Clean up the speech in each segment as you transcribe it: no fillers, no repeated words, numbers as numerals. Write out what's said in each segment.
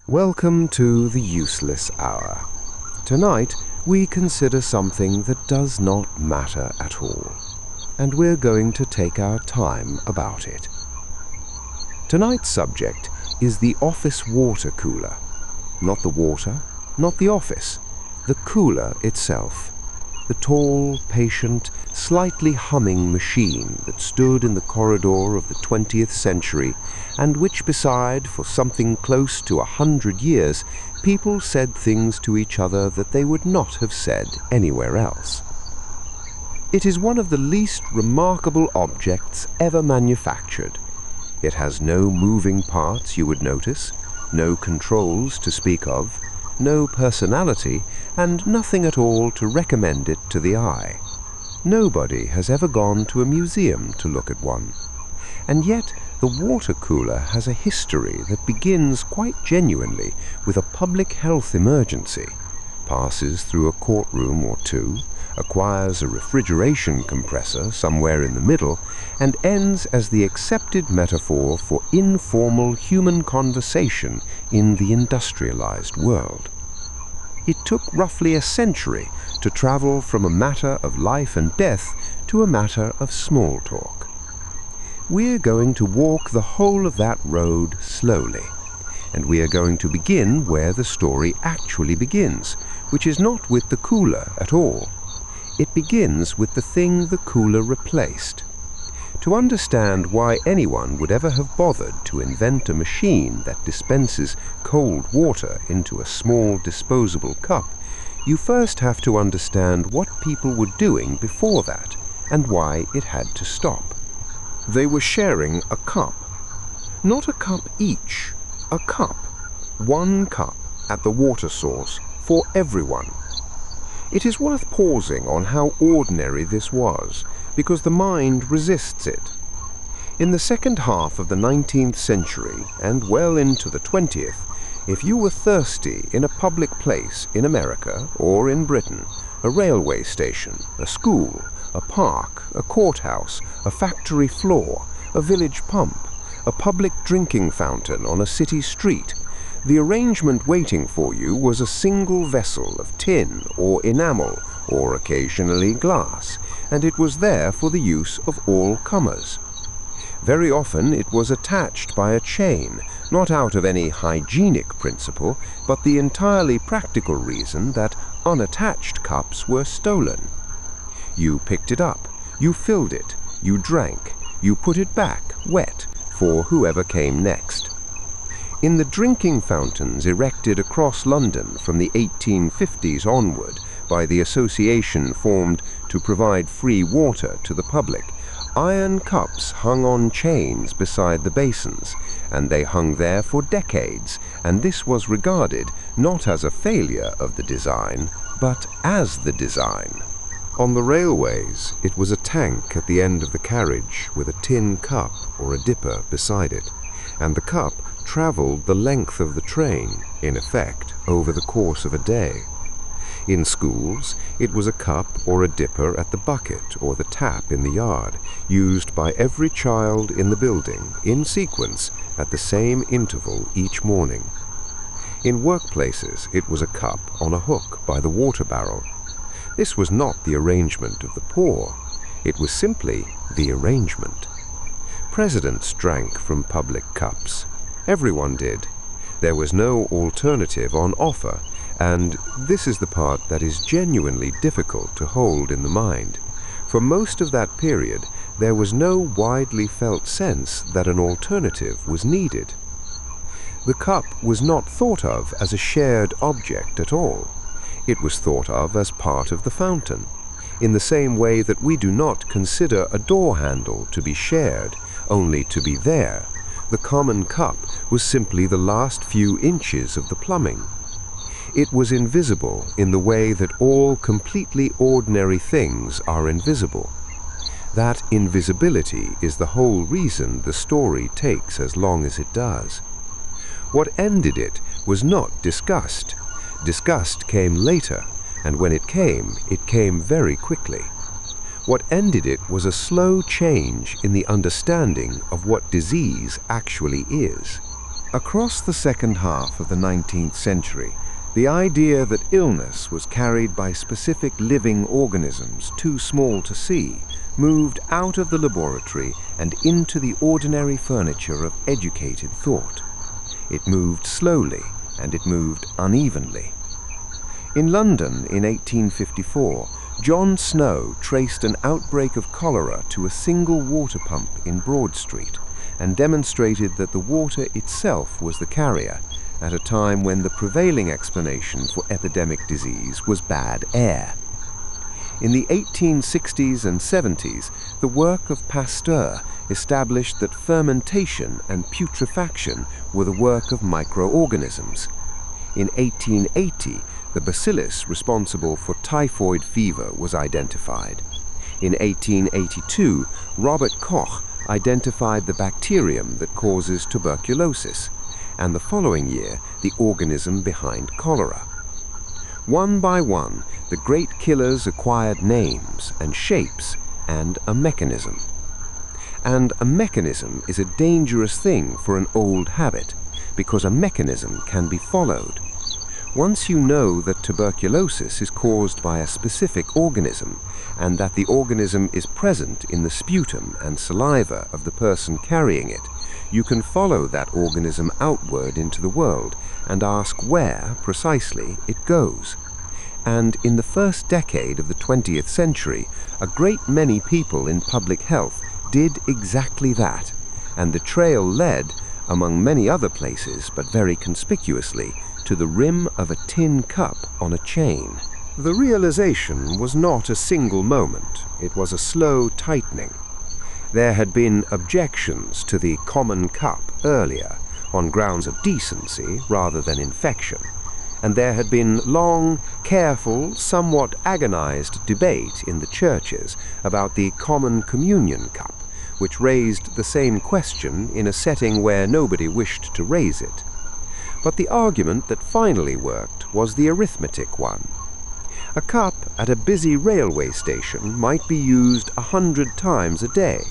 Welcome to the Useless Hour. Tonight, we consider something that does not matter at all, and we're going to take our time about it. Tonight's subject is the office water cooler. Not the water, not the office, the cooler itself. The tall, patient, slightly humming machine that stood in the corridor of the 20th century and which beside, for something close to 100 years, people said things to each other that they would not have said anywhere else. It is one of the least remarkable objects ever manufactured. It has no moving parts you would notice, no controls to speak of, no personality, and nothing at all to recommend it to the eye. Nobody has ever gone to a museum to look at one. And yet the water cooler has a history that begins quite genuinely with a public health emergency, passes through a courtroom or two, acquires a refrigeration compressor somewhere in the middle, and ends as the accepted metaphor for informal human conversation in the industrialized world. It took roughly a century to travel from a matter of life and death to a matter of small talk. We're going to walk the whole of that road slowly, and we are going to begin where the story actually begins, which is not with the cooler at all. It begins with the thing the cooler replaced. To understand why anyone would ever have bothered to invent a machine that dispenses cold water into a small disposable cup, you first have to understand what people were doing before that and why it had to stop. They were sharing a cup. Not a cup each, a cup. One cup at the water source for everyone. It is worth pausing on how ordinary this was, because the mind resists it. In the second half of the 19th century, and well into the 20th, if you were thirsty in a public place in America or in Britain, a railway station, a school, a park, a courthouse, a factory floor, a village pump, a public drinking fountain on a city street, the arrangement waiting for you was a single vessel of tin or enamel, or occasionally glass, and it was there for the use of all comers. Very often it was attached by a chain, not out of any hygienic principle, but the entirely practical reason that unattached cups were stolen. You picked it up, you filled it, you drank, you put it back, wet, for whoever came next. In the drinking fountains erected across London from the 1850s onward by the association formed to provide free water to the public, iron cups hung on chains beside the basins, and they hung there for decades, and this was regarded not as a failure of the design, but as the design. On the railways, it was a tank at the end of the carriage with a tin cup or a dipper beside it, and the cup travelled the length of the train, in effect, over the course of a day. In schools, it was a cup or a dipper at the bucket or the tap in the yard, used by every child in the building, in sequence, at the same interval each morning. In workplaces, it was a cup on a hook by the water barrel. This was not the arrangement of the poor. It was simply the arrangement. Presidents drank from public cups. Everyone did. There was no alternative on offer, and this is the part that is genuinely difficult to hold in the mind. For most of that period, there was no widely felt sense that an alternative was needed. The cup was not thought of as a shared object at all. It was thought of as part of the fountain, in the same way that we do not consider a door handle to be shared, only to be there. The common cup was simply the last few inches of the plumbing. It was invisible in the way that all completely ordinary things are invisible. That invisibility is the whole reason the story takes as long as it does. What ended it was not disgust. Disgust came later, and when it came very quickly. What ended it was a slow change in the understanding of what disease actually is. Across the second half of the 19th century, the idea that illness was carried by specific living organisms too small to see moved out of the laboratory and into the ordinary furniture of educated thought. It moved slowly, and it moved unevenly. In London in 1854, John Snow traced an outbreak of cholera to a single water pump in Broad Street and demonstrated that the water itself was the carrier, at a time when the prevailing explanation for epidemic disease was bad air. In the 1860s and 70s, the work of Pasteur established that fermentation and putrefaction were the work of microorganisms. In 1880, the bacillus responsible for typhoid fever was identified. In 1882, Robert Koch identified the bacterium that causes tuberculosis, and the following year, the organism behind cholera. One by one, the great killers acquired names and shapes and a mechanism. And a mechanism is a dangerous thing for an old habit, because a mechanism can be followed. Once you know that tuberculosis is caused by a specific organism, and that the organism is present in the sputum and saliva of the person carrying it, you can follow that organism outward into the world and ask where, precisely, it goes. And in the first decade of the 20th century, a great many people in public health did exactly that, and the trail led, among many other places, but very conspicuously, to the rim of a tin cup on a chain. The realization was not a single moment, it was a slow tightening. There had been objections to the common cup earlier, on grounds of decency rather than infection, and there had been long, careful, somewhat agonized debate in the churches about the common communion cup, which raised the same question in a setting where nobody wished to raise it. But the argument that finally worked was the arithmetic one. A cup at a busy railway station might be used 100 times a day.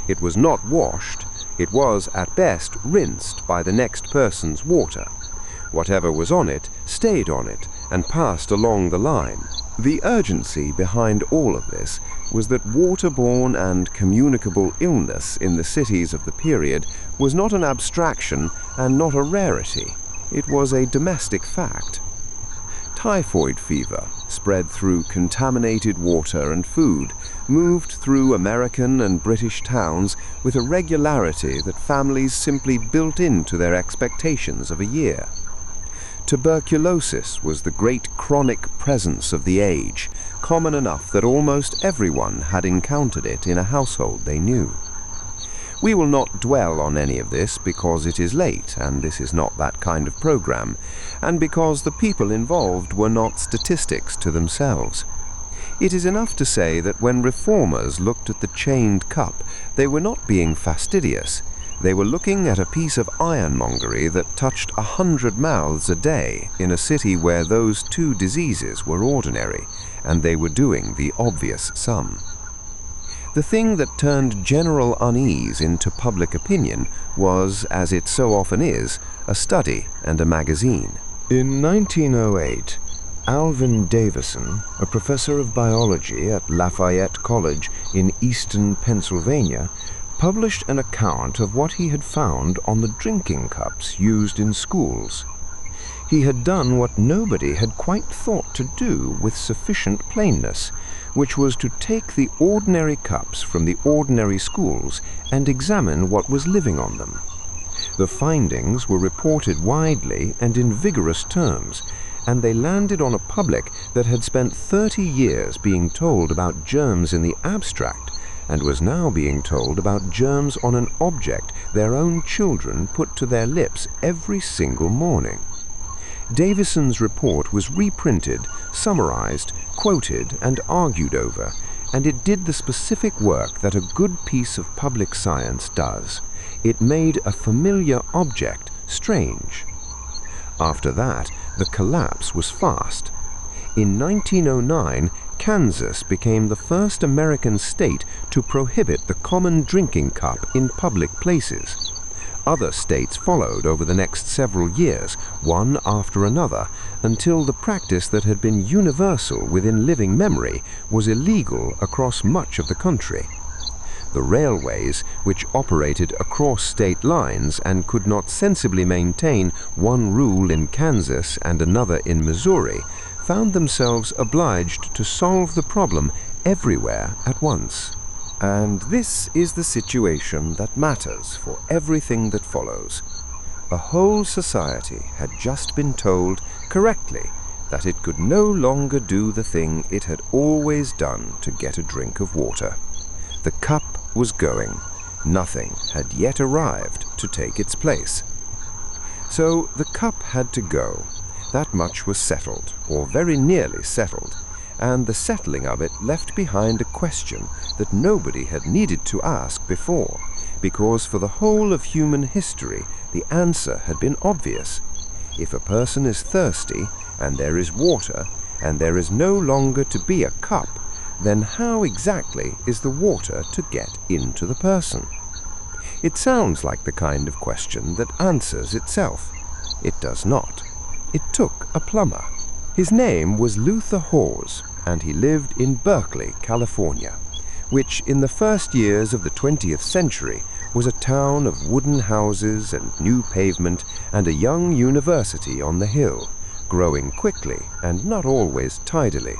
It was not washed, it was at best rinsed by the next person's water. Whatever was on it stayed on it and passed along the line. The urgency behind all of this was that waterborne and communicable illness in the cities of the period was not an abstraction and not a rarity. It was a domestic fact. Typhoid fever, spread through contaminated water and food, moved through American and British towns with a regularity that families simply built into their expectations of a year. Tuberculosis was the great chronic presence of the age, common enough that almost everyone had encountered it in a household they knew. We will not dwell on any of this because it is late and this is not that kind of program, and because the people involved were not statistics to themselves. It is enough to say that when reformers looked at the chained cup, they were not being fastidious. They were looking at a piece of ironmongery that touched 100 mouths a day in a city where those two diseases were ordinary, and they were doing the obvious sum. The thing that turned general unease into public opinion was, as it so often is, a study and a magazine. In 1908, Alvin Davison, a professor of biology at Lafayette College in eastern Pennsylvania, published an account of what he had found on the drinking cups used in schools. He had done what nobody had quite thought to do with sufficient plainness, which was to take the ordinary cups from the ordinary schools and examine what was living on them. The findings were reported widely and in vigorous terms, and they landed on a public that had spent 30 years being told about germs in the abstract, and was now being told about germs on an object their own children put to their lips every single morning. Davison's report was reprinted, summarized, quoted, and argued over, and it did the specific work that a good piece of public science does. It made a familiar object strange. After that, the collapse was fast. In 1909, Kansas became the first American state to prohibit the common drinking cup in public places. Other states followed over the next several years, one after another, until the practice that had been universal within living memory was illegal across much of the country. The railways, which operated across state lines and could not sensibly maintain one rule in Kansas and another in Missouri, found themselves obliged to solve the problem everywhere at once. And this is the situation that matters for everything that follows. A whole society had just been told correctly that it could no longer do the thing it had always done to get a drink of water. The cup was going. Nothing had yet arrived to take its place. So the cup had to go. That much was settled, or very nearly settled, and the settling of it left behind a question that nobody had needed to ask before, because for the whole of human history the answer had been obvious. If a person is thirsty, and there is water, and there is no longer to be a cup, then how exactly is the water to get into the person? It sounds like the kind of question that answers itself. It does not. It took a plumber. His name was Luther Haws, and he lived in Berkeley, California, which in the first years of the 20th century was a town of wooden houses and new pavement and a young university on the hill, growing quickly and not always tidily.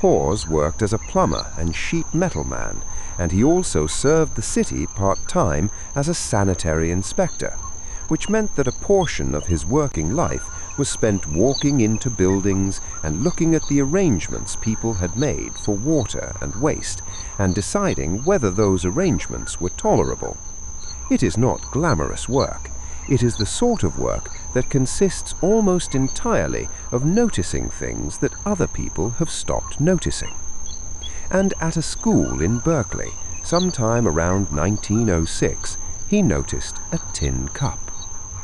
Haws worked as a plumber and sheet metal man, and he also served the city part-time as a sanitary inspector, which meant that a portion of his working life was spent walking into buildings and looking at the arrangements people had made for water and waste, and deciding whether those arrangements were tolerable. It is not glamorous work. It is the sort of work that consists almost entirely of noticing things that other people have stopped noticing. And at a school in Berkeley, sometime around 1906, he noticed a tin cup.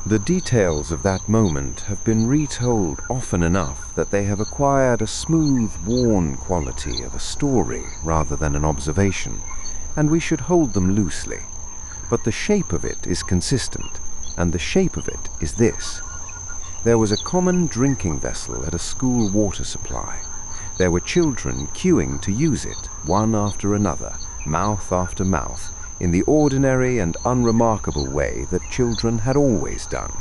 The details of that moment have been retold often enough that they have acquired a smooth, worn quality of a story rather than an observation, and we should hold them loosely. But the shape of it is consistent, and the shape of it is this. There was a common drinking vessel at a school water supply. There were children queuing to use it, one after another, mouth after mouth, in the ordinary and unremarkable way that children had always done.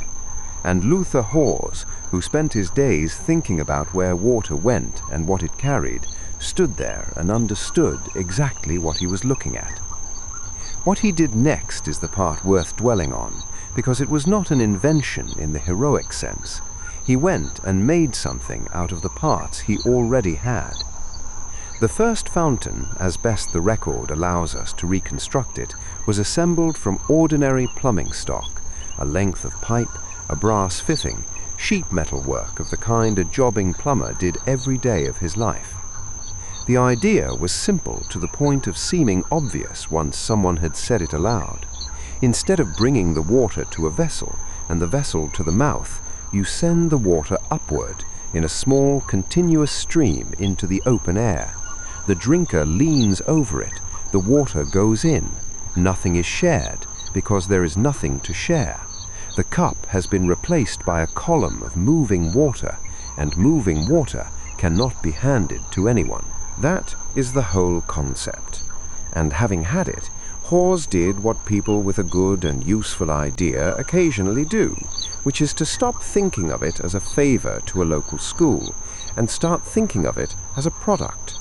And Luther Haws, who spent his days thinking about where water went and what it carried, stood there and understood exactly what he was looking at. What he did next is the part worth dwelling on, because it was not an invention in the heroic sense. He went and made something out of the parts he already had. The first fountain, as best the record allows us to reconstruct it, was assembled from ordinary plumbing stock, a length of pipe, a brass fitting, sheet metal work of the kind a jobbing plumber did every day of his life. The idea was simple to the point of seeming obvious once someone had said it aloud. Instead of bringing the water to a vessel and the vessel to the mouth, you send the water upward in a small continuous stream into the open air. The drinker leans over it, the water goes in, nothing is shared because there is nothing to share. The cup has been replaced by a column of moving water, and moving water cannot be handed to anyone. That is the whole concept. And having had it, Haws did what people with a good and useful idea occasionally do, which is to stop thinking of it as a favor to a local school and start thinking of it as a product.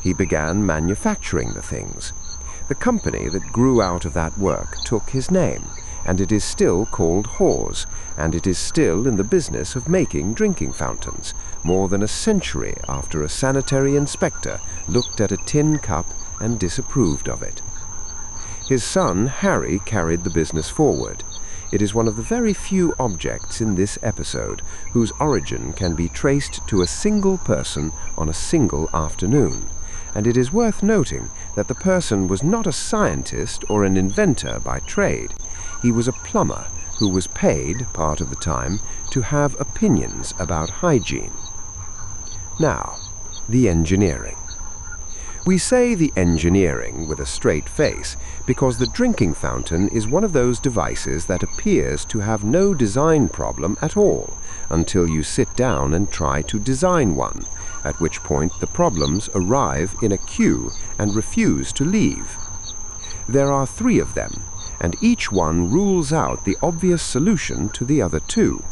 He began manufacturing the things. The company that grew out of that work took his name, and it is still called Haws, and it is still in the business of making drinking fountains, more than a century after a sanitary inspector looked at a tin cup and disapproved of it. His son, Harry, carried the business forward. It is one of the very few objects in this episode whose origin can be traced to a single person on a single afternoon, and it is worth noting that the person was not a scientist or an inventor by trade. He was a plumber who was paid, part of the time, to have opinions about hygiene. Now, the engineering. We say the engineering with a straight face because the drinking fountain is one of those devices that appears to have no design problem at all until you sit down and try to design one, at which point the problems arrive in a queue and refuse to leave. There are 3 of them, and each one rules out the obvious solution to the other 2.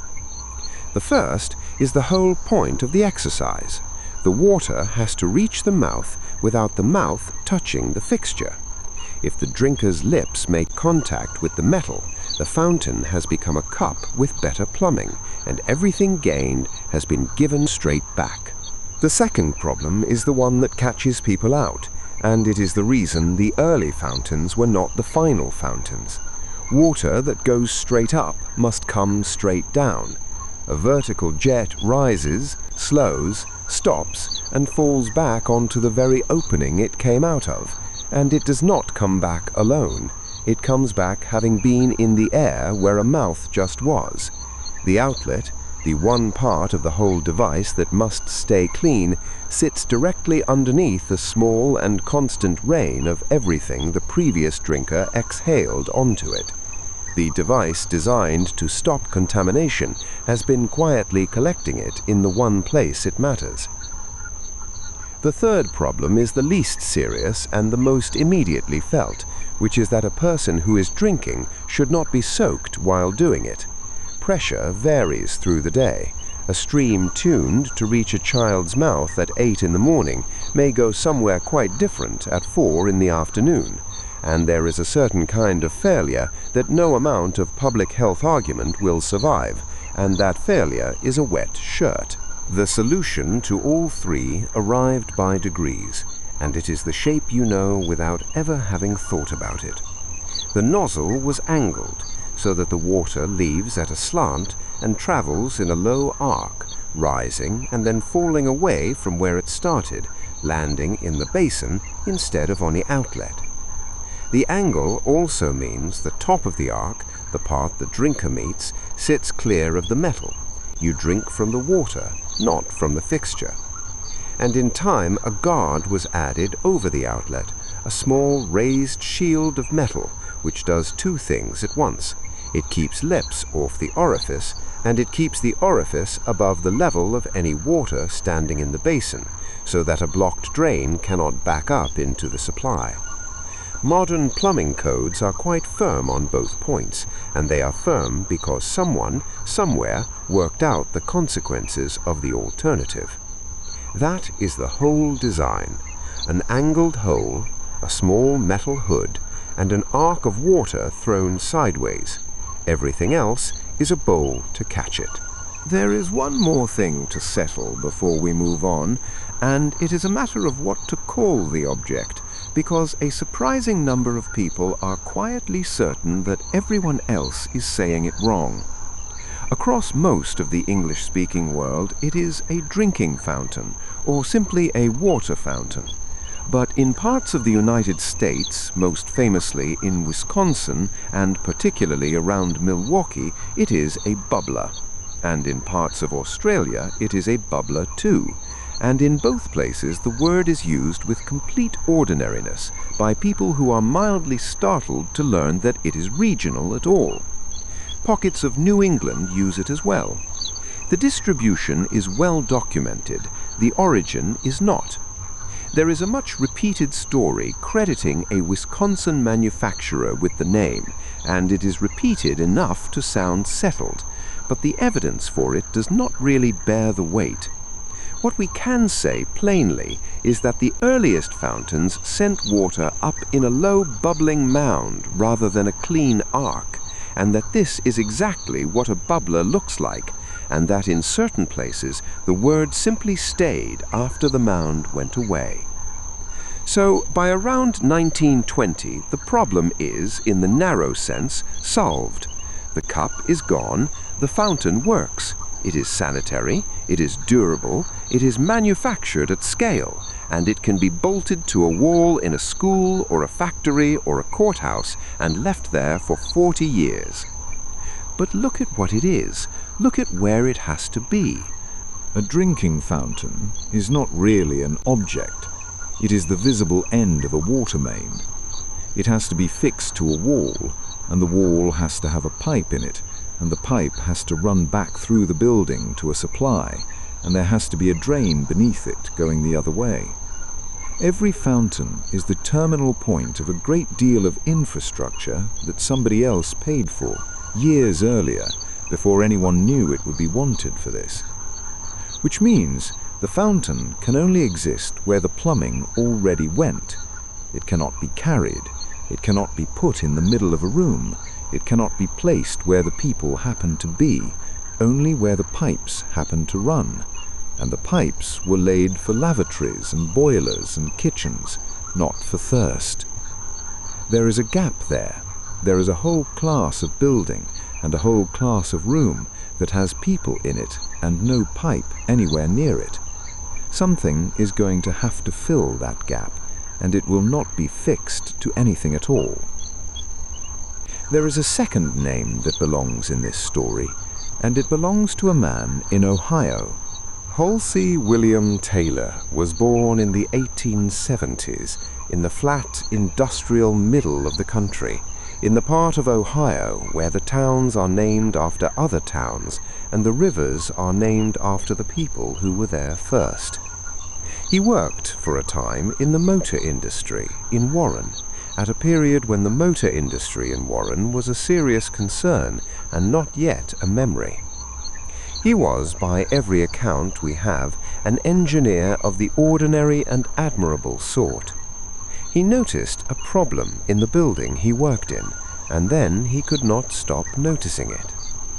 The first is the whole point of the exercise. The water has to reach the mouth without the mouth touching the fixture. If the drinker's lips make contact with the metal, the fountain has become a cup with better plumbing, and everything gained has been given straight back. The second problem is the one that catches people out, and it is the reason the early fountains were not the final fountains. Water that goes straight up must come straight down. A vertical jet rises, slows, stops, and falls back onto the very opening it came out of, and it does not come back alone. It comes back having been in the air where a mouth just was. The outlet, the one part of the whole device that must stay clean, sits directly underneath the small and constant rain of everything the previous drinker exhaled onto it. The device designed to stop contamination has been quietly collecting it in the one place it matters. The third problem is the least serious and the most immediately felt, which is that a person who is drinking should not be soaked while doing it. Pressure varies through the day. A stream tuned to reach a child's mouth at 8 in the morning may go somewhere quite different at 4 in the afternoon. And there is a certain kind of failure that no amount of public health argument will survive, and that failure is a wet shirt. The solution to all 3 arrived by degrees, and it is the shape you know without ever having thought about it. The nozzle was angled, so that the water leaves at a slant and travels in a low arc, rising and then falling away from where it started, landing in the basin instead of on the outlet. The angle also means the top of the arc, the part the drinker meets, sits clear of the metal. You drink from the water, not from the fixture. And in time a guard was added over the outlet, a small raised shield of metal, which does 2 things at once. It keeps lips off the orifice, and it keeps the orifice above the level of any water standing in the basin, so that a blocked drain cannot back up into the supply. Modern plumbing codes are quite firm on both points, and they are firm because someone, somewhere, worked out the consequences of the alternative. That is the whole design: an angled hole, a small metal hood, and an arc of water thrown sideways. Everything else is a bowl to catch it. There is one more thing to settle before we move on, and it is a matter of what to call the object, because a surprising number of people are quietly certain that everyone else is saying it wrong. Across most of the English-speaking world, it is a drinking fountain, or simply a water fountain. But in parts of the United States, most famously in Wisconsin, and particularly around Milwaukee, it is a bubbler. And in parts of Australia, it is a bubbler too. And in both places the word is used with complete ordinariness by people who are mildly startled to learn that it is regional at all. Pockets of New England use it as well. The distribution is well documented, the origin is not. There is a much repeated story crediting a Wisconsin manufacturer with the name, and it is repeated enough to sound settled, but the evidence for it does not really bear the weight. What we can say plainly is that the earliest fountains sent water up in a low bubbling mound rather than a clean arc, and that this is exactly what a bubbler looks like, and that in certain places the word simply stayed after the mound went away. So by around 1920 the problem is, in the narrow sense, solved. The cup is gone, the fountain works. It is sanitary, it is durable, it is manufactured at scale, and it can be bolted to a wall in a school or a factory or a courthouse and left there for 40 years. But look at what it is. Look at where it has to be. A drinking fountain is not really an object. It is the visible end of a water main. It has to be fixed to a wall, and the wall has to have a pipe in it, and the pipe has to run back through the building to a supply, and there has to be a drain beneath it going the other way. Every fountain is the terminal point of a great deal of infrastructure that somebody else paid for years earlier, before anyone knew it would be wanted for this. Which means the fountain can only exist where the plumbing already went. It cannot be carried. It cannot be put in the middle of a room. It cannot be placed where the people happen to be, only where the pipes happen to run. And the pipes were laid for lavatories and boilers and kitchens, not for thirst. There is a gap there. There is a whole class of building and a whole class of room that has people in it and no pipe anywhere near it. Something is going to have to fill that gap, and it will not be fixed to anything at all. There is a second name that belongs in this story, and it belongs to a man in Ohio. Halsey William Taylor was born in the 1870s in the flat industrial middle of the country, in the part of Ohio where the towns are named after other towns and the rivers are named after the people who were there first. He worked for a time in the motor industry in Warren, at a period when the motor industry in Warren was a serious concern and not yet a memory. He was, by every account we have, an engineer of the ordinary and admirable sort. He noticed a problem in the building he worked in, and then he could not stop noticing it.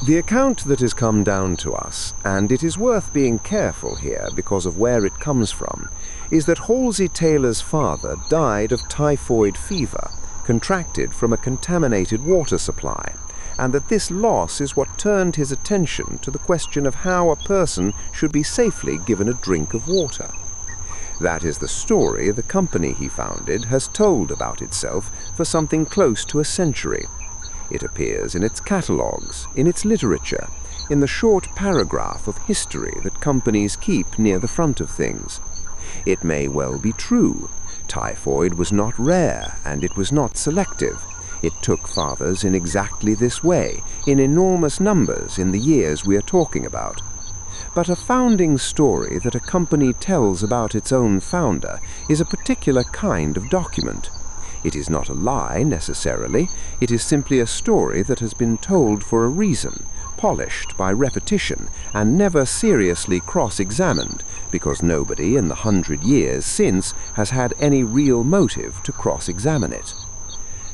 The account that has come down to us, and it is worth being careful here because of where it comes from, is that Halsey Taylor's father died of typhoid fever, contracted from a contaminated water supply, and that this loss is what turned his attention to the question of how a person should be safely given a drink of water. That is the story the company he founded has told about itself for something close to a century. It appears in its catalogues, in its literature, in the short paragraph of history that companies keep near the front of things. It may well be true. Typhoid was not rare, and it was not selective. It took fathers in exactly this way, in enormous numbers in the years we are talking about. But a founding story that a company tells about its own founder is a particular kind of document. It is not a lie, necessarily. It is simply a story that has been told for a reason, polished by repetition, and never seriously cross-examined, because nobody in the 100 years since has had any real motive to cross-examine it.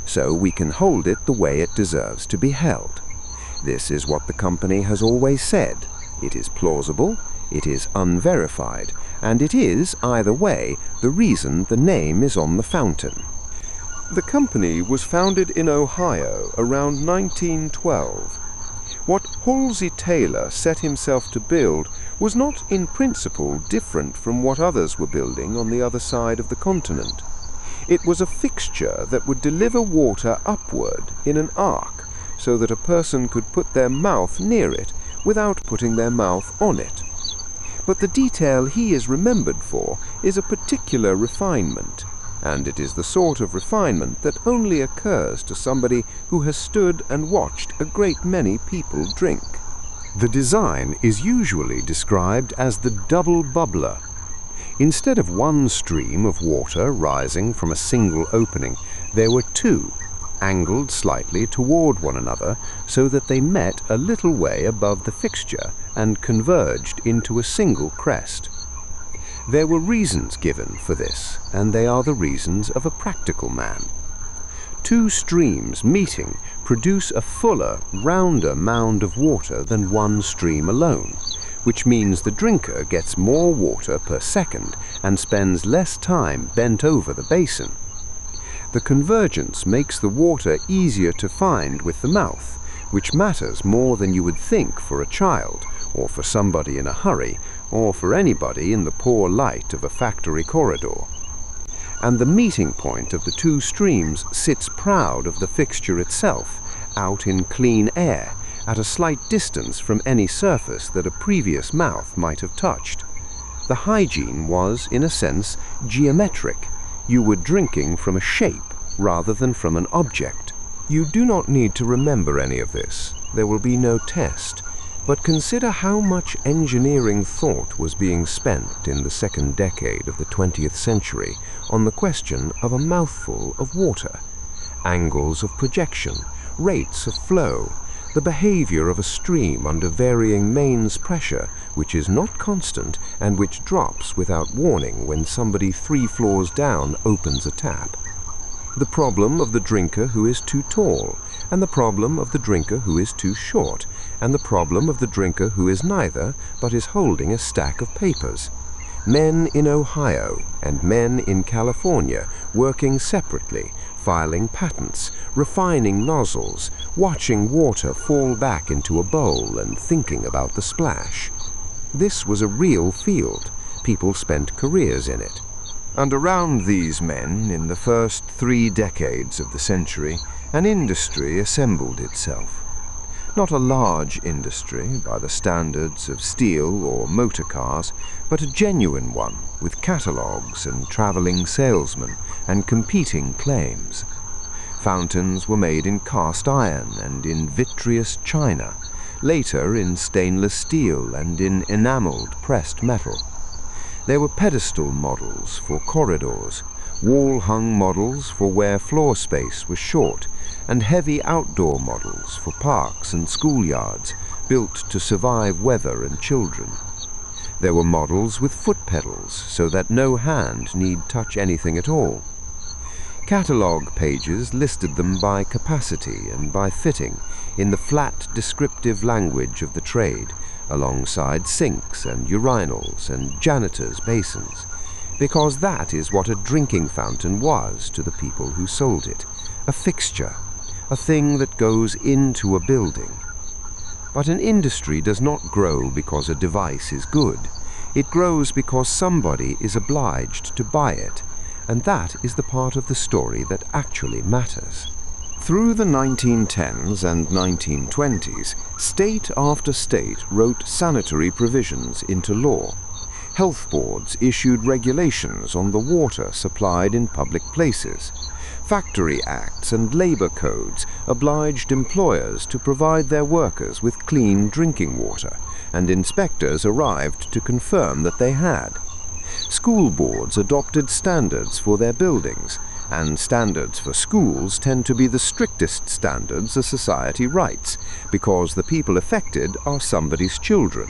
So we can hold it the way it deserves to be held. This is what the company has always said. It is plausible, it is unverified, and it is, either way, the reason the name is on the fountain. The company was founded in Ohio around 1912. What Halsey Taylor set himself to build was not in principle different from what others were building on the other side of the continent. It was a fixture that would deliver water upward in an arc so that a person could put their mouth near it without putting their mouth on it. But the detail he is remembered for is a particular refinement, and it is the sort of refinement that only occurs to somebody who has stood and watched a great many people drink. The design is usually described as the double bubbler. Instead of one stream of water rising from a single opening, there were two, angled slightly toward one another so that they met a little way above the fixture and converged into a single crest. There were reasons given for this, and they are the reasons of a practical man. Two streams meeting produce a fuller, rounder mound of water than one stream alone, which means the drinker gets more water per second and spends less time bent over the basin. The convergence makes the water easier to find with the mouth, which matters more than you would think for a child, or for somebody in a hurry, or for anybody in the poor light of a factory corridor. And the meeting point of the two streams sits proud of the fixture itself, out in clean air, at a slight distance from any surface that a previous mouth might have touched. The hygiene was, in a sense, geometric. You were drinking from a shape rather than from an object. You do not need to remember any of this. There will be no test. But consider how much engineering thought was being spent in the second decade of the 20th century on the question of a mouthful of water. Angles of projection, rates of flow, the behavior of a stream under varying mains pressure, which is not constant and which drops without warning when somebody 3 floors down opens a tap. The problem of the drinker who is too tall, and the problem of the drinker who is too short, and the problem of the drinker who is neither, but is holding a stack of papers. Men in Ohio and men in California working separately, filing patents, refining nozzles, watching water fall back into a bowl and thinking about the splash. This was a real field. People spent careers in it. And around these men, in the first 3 decades of the century, an industry assembled itself. Not a large industry by the standards of steel or motor cars, but a genuine one with catalogues and traveling salesmen and competing claims. Fountains were made in cast iron and in vitreous china, later in stainless steel and in enameled pressed metal. There were pedestal models for corridors, wall-hung models for where floor space was short, and heavy outdoor models for parks and schoolyards built to survive weather and children. There were models with foot pedals so that no hand need touch anything at all. Catalogue pages listed them by capacity and by fitting in the flat descriptive language of the trade, alongside sinks and urinals and janitors' basins, because that is what a drinking fountain was to the people who sold it, a fixture, a thing that goes into a building. But an industry does not grow because a device is good. It grows because somebody is obliged to buy it, and that is the part of the story that actually matters. Through the 1910s and 1920s, state after state wrote sanitary provisions into law. Health boards issued regulations on the water supplied in public places. Factory acts and labor codes obliged employers to provide their workers with clean drinking water, and inspectors arrived to confirm that they had. School boards adopted standards for their buildings, and standards for schools tend to be the strictest standards a society writes, because the people affected are somebody's children.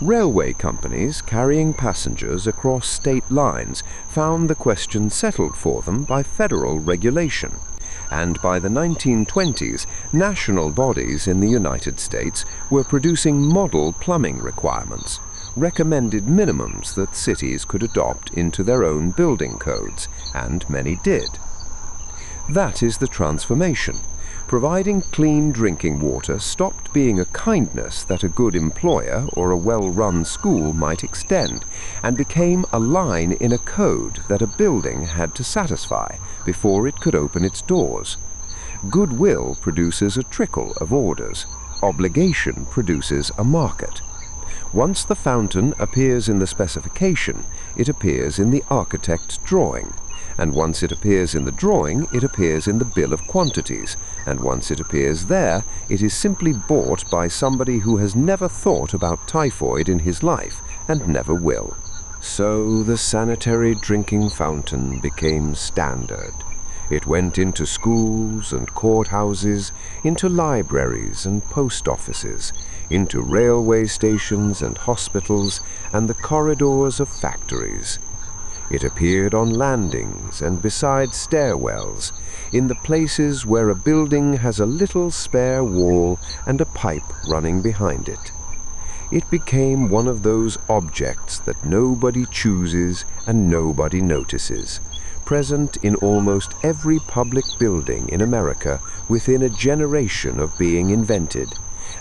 Railway companies carrying passengers across state lines found the question settled for them by federal regulation, and by the 1920s, national bodies in the United States were producing model plumbing requirements, recommended minimums that cities could adopt into their own building codes, and many did. That is the transformation. Providing clean drinking water stopped being a kindness that a good employer or a well-run school might extend, and became a line in a code that a building had to satisfy before it could open its doors. Goodwill produces a trickle of orders. Obligation produces a market. Once the fountain appears in the specification, it appears in the architect's drawing. And once it appears in the drawing, it appears in the bill of quantities. And once it appears there, it is simply bought by somebody who has never thought about typhoid in his life and never will. So the sanitary drinking fountain became standard. It went into schools and courthouses, into libraries and post offices, into railway stations and hospitals and the corridors of factories. It appeared on landings and beside stairwells, in the places where a building has a little spare wall and a pipe running behind it. It became one of those objects that nobody chooses and nobody notices, present in almost every public building in America within a generation of being invented,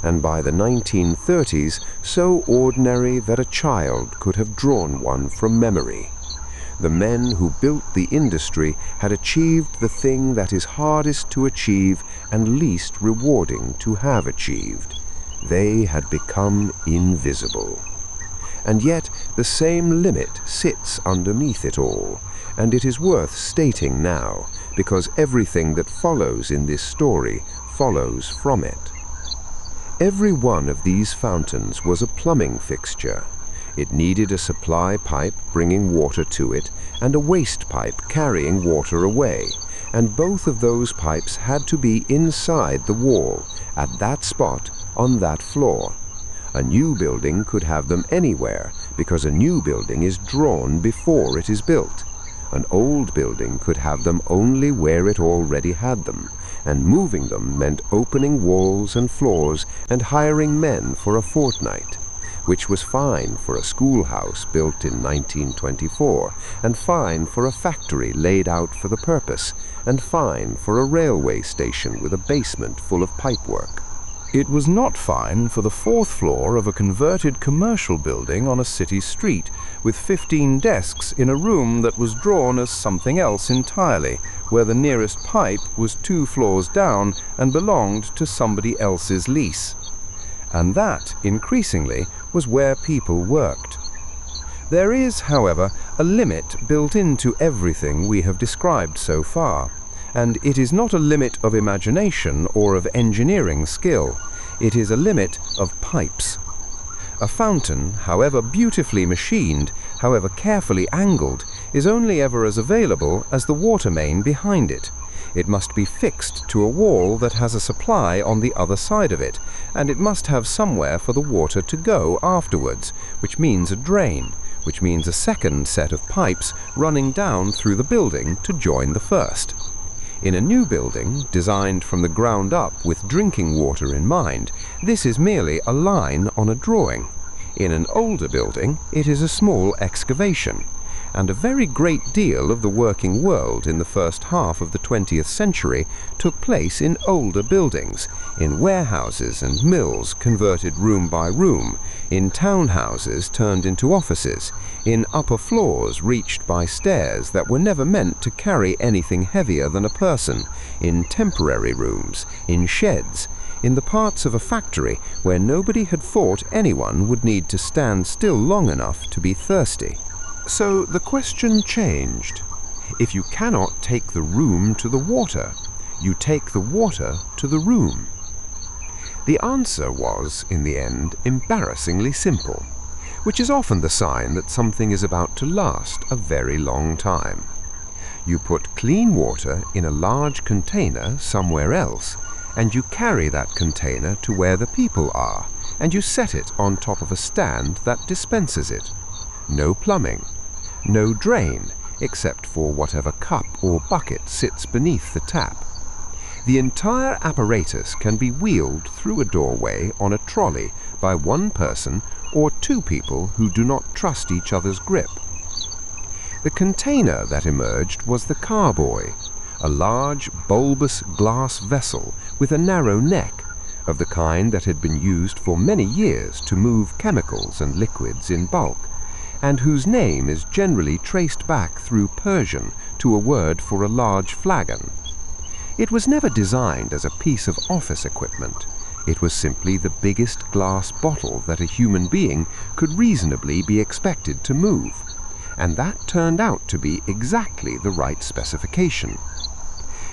and by the 1930s so ordinary that a child could have drawn one from memory. The men who built the industry had achieved the thing that is hardest to achieve and least rewarding to have achieved. They had become invisible. and yet the same limit sits underneath it all, and it is worth stating now, because everything that follows in this story follows from it. Every one of these fountains was a plumbing fixture. It needed a supply pipe bringing water to it and a waste pipe carrying water away, and both of those pipes had to be inside the wall, at that spot, on that floor. A new building could have them anywhere, because a new building is drawn before it is built. An old building could have them only where it already had them, and moving them meant opening walls and floors and hiring men for a fortnight, which was fine for a schoolhouse built in 1924, and fine for a factory laid out for the purpose, and fine for a railway station with a basement full of pipework. It was not fine for the fourth floor of a converted commercial building on a city street, with 15 desks in a room that was drawn as something else entirely, where the nearest pipe was 2 floors down and belonged to somebody else's lease. And that, increasingly, was where people worked. There is, however, a limit built into everything we have described so far, and it is not a limit of imagination or of engineering skill. It is a limit of pipes. A fountain, however beautifully machined, however carefully angled, is only ever as available as the water main behind it. It must be fixed to a wall that has a supply on the other side of it, and it must have somewhere for the water to go afterwards, which means a drain, which means a second set of pipes running down through the building to join the first. In a new building, designed from the ground up with drinking water in mind, this is merely a line on a drawing. In an older building, it is a small excavation. And a very great deal of the working world in the first half of the 20th century took place in older buildings, in warehouses and mills converted room by room, in townhouses turned into offices, in upper floors reached by stairs that were never meant to carry anything heavier than a person, in temporary rooms, in sheds, in the parts of a factory where nobody had thought anyone would need to stand still long enough to be thirsty. So the question changed. If you cannot take the room to the water, you take the water to the room. The answer was, in the end, embarrassingly simple, which is often the sign that something is about to last a very long time. You put clean water in a large container somewhere else, and you carry that container to where the people are, and you set it on top of a stand that dispenses it. No plumbing, no drain, except for whatever cup or bucket sits beneath the tap. The entire apparatus can be wheeled through a doorway on a trolley by one person or 2 people who do not trust each other's grip. The container that emerged was the Carboy, a large, bulbous glass vessel with a narrow neck, of the kind that had been used for many years to move chemicals and liquids in bulk, and whose name is generally traced back through Persian to a word for a large flagon. It was never designed as a piece of office equipment. It was simply the biggest glass bottle that a human being could reasonably be expected to move, and that turned out to be exactly the right specification.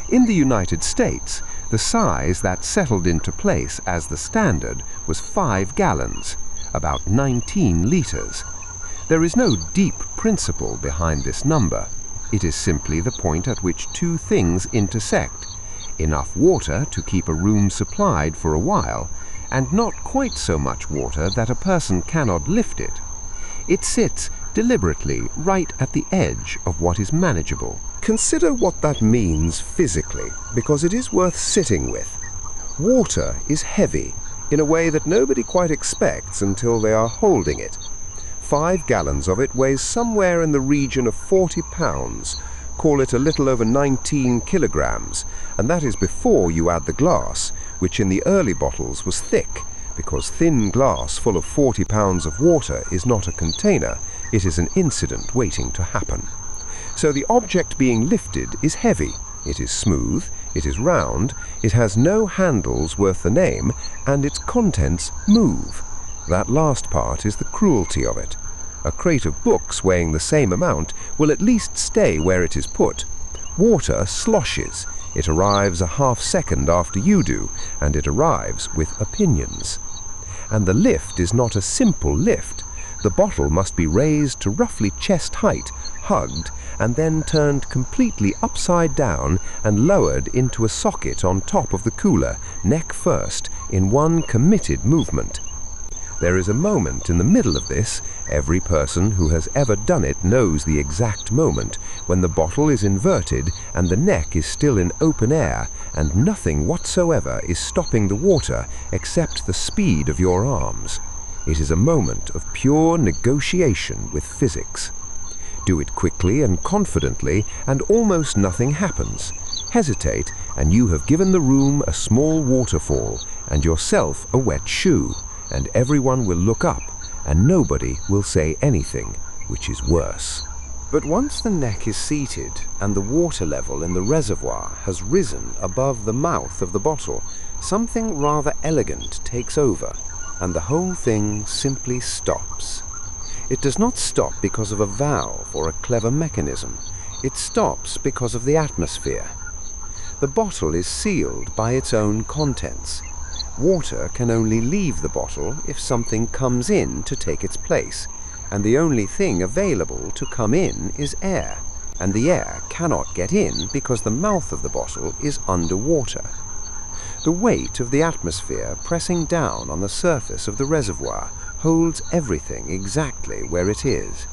In the United States, the size that settled into place as the standard was 5 gallons, about 19 liters. There is no deep principle behind this number. It is simply the point at which 2 things intersect: enough water to keep a room supplied for a while, and not quite so much water that a person cannot lift it. It sits deliberately right at the edge of what is manageable. Consider what that means physically, because it is worth sitting with. Water is heavy in a way that nobody quite expects until they are holding it. 5 gallons of it weighs somewhere in the region of 40 pounds, call it a little over 19 kilograms, and that is before you add the glass, which in the early bottles was thick, because thin glass full of 40 pounds of water is not a container, it is an incident waiting to happen. So the object being lifted is heavy, it is smooth, it is round, it has no handles worth the name, and its contents move. That last part is the cruelty of it. A crate of books weighing the same amount will at least stay where it is put. Water sloshes. It arrives a half-second after you do, and it arrives with opinions. And the lift is not a simple lift. The bottle must be raised to roughly chest height, hugged, and then turned completely upside down and lowered into a socket on top of the cooler, neck first, in one committed movement. There is a moment in the middle of this. Every person who has ever done it knows the exact moment, when the bottle is inverted and the neck is still in open air and nothing whatsoever is stopping the water except the speed of your arms. It is a moment of pure negotiation with physics. Do it quickly and confidently and almost nothing happens. Hesitate and you have given the room a small waterfall and yourself a wet shoe. And everyone will look up, and nobody will say anything, which is worse. But once the neck is seated, and the water level in the reservoir has risen above the mouth of the bottle, something rather elegant takes over, and the whole thing simply stops. It does not stop because of a valve or a clever mechanism. It stops because of the atmosphere. The bottle is sealed by its own contents. Water can only leave the bottle if something comes in to take its place, and the only thing available to come in is air, and the air cannot get in because the mouth of the bottle is under water. The weight of the atmosphere pressing down on the surface of the reservoir holds everything exactly where it is.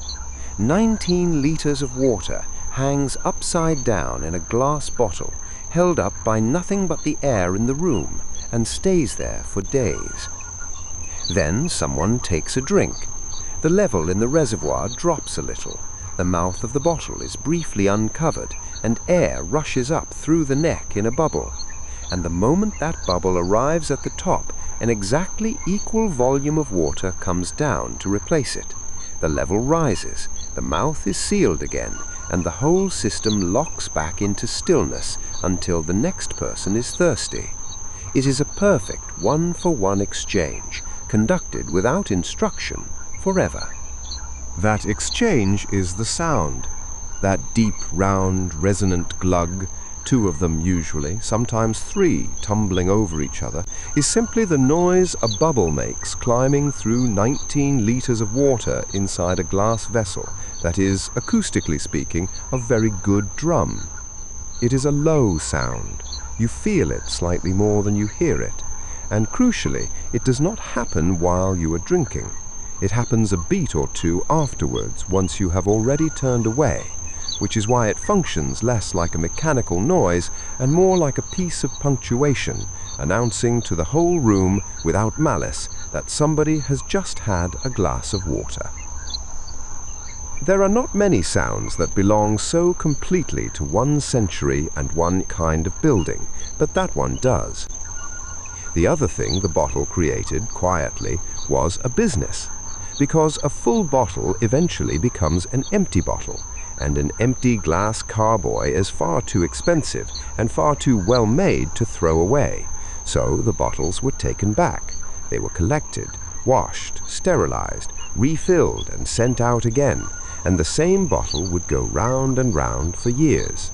19 liters of water hangs upside down in a glass bottle, held up by nothing but the air in the room, and stays there for days. Then someone takes a drink. The level in the reservoir drops a little. The mouth of the bottle is briefly uncovered, and air rushes up through the neck in a bubble. And the moment that bubble arrives at the top, an exactly equal volume of water comes down to replace it. The level rises, the mouth is sealed again, and the whole system locks back into stillness until the next person is thirsty. It is a perfect one-for-one exchange, conducted without instruction, forever. That exchange is the sound. That deep, round, resonant glug, 2 of them usually, sometimes 3, tumbling over each other, is simply the noise a bubble makes climbing through 19 liters of water inside a glass vessel that is, acoustically speaking, a very good drum. It is a low sound. You feel it slightly more than you hear it, and crucially, it does not happen while you are drinking. It happens a beat or 2 afterwards once you have already turned away, which is why it functions less like a mechanical noise and more like a piece of punctuation, announcing to the whole room without malice that somebody has just had a glass of water. There are not many sounds that belong so completely to one century and one kind of building, but that one does. The other thing the bottle created, quietly, was a business, because a full bottle eventually becomes an empty bottle, and an empty glass carboy is far too expensive and far too well made to throw away, so the bottles were taken back. They were collected, washed, sterilized, refilled, and sent out again, and the same bottle would go round and round for years.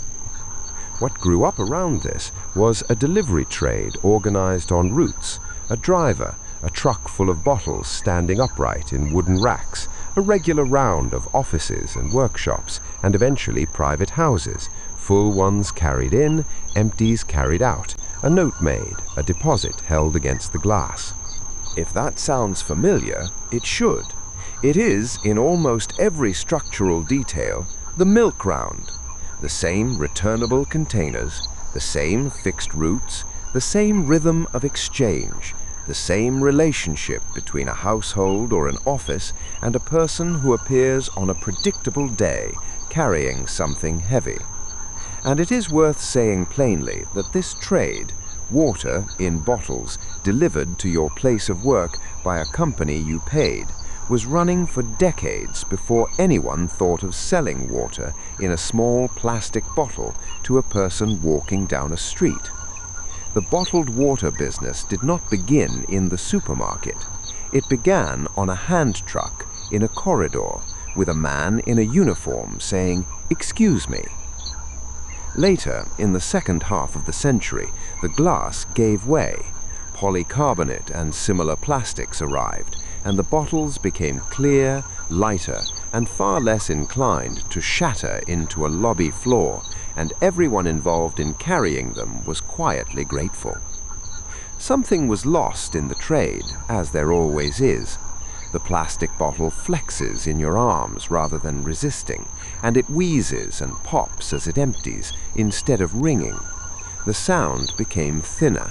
What grew up around this was a delivery trade organized on routes, a driver, a truck full of bottles standing upright in wooden racks, a regular round of offices and workshops, and eventually private houses, full ones carried in, empties carried out, a note made, a deposit held against the glass. If that sounds familiar, it should. It is, in almost every structural detail, the milk round. The same returnable containers, the same fixed routes, the same rhythm of exchange, the same relationship between a household or an office and a person who appears on a predictable day carrying something heavy. And it is worth saying plainly that this trade, water in bottles delivered to your place of work by a company you paid, was running for decades before anyone thought of selling water in a small plastic bottle to a person walking down a street. The bottled water business did not begin in the supermarket. It began on a hand truck in a corridor with a man in a uniform saying, "Excuse me." Later, in the second half of the century, the glass gave way. Polycarbonate and similar plastics arrived, and the bottles became clear, lighter, and far less inclined to shatter into a lobby floor, and everyone involved in carrying them was quietly grateful. Something was lost in the trade, as there always is. The plastic bottle flexes in your arms rather than resisting, and it wheezes and pops as it empties instead of ringing. The sound became thinner.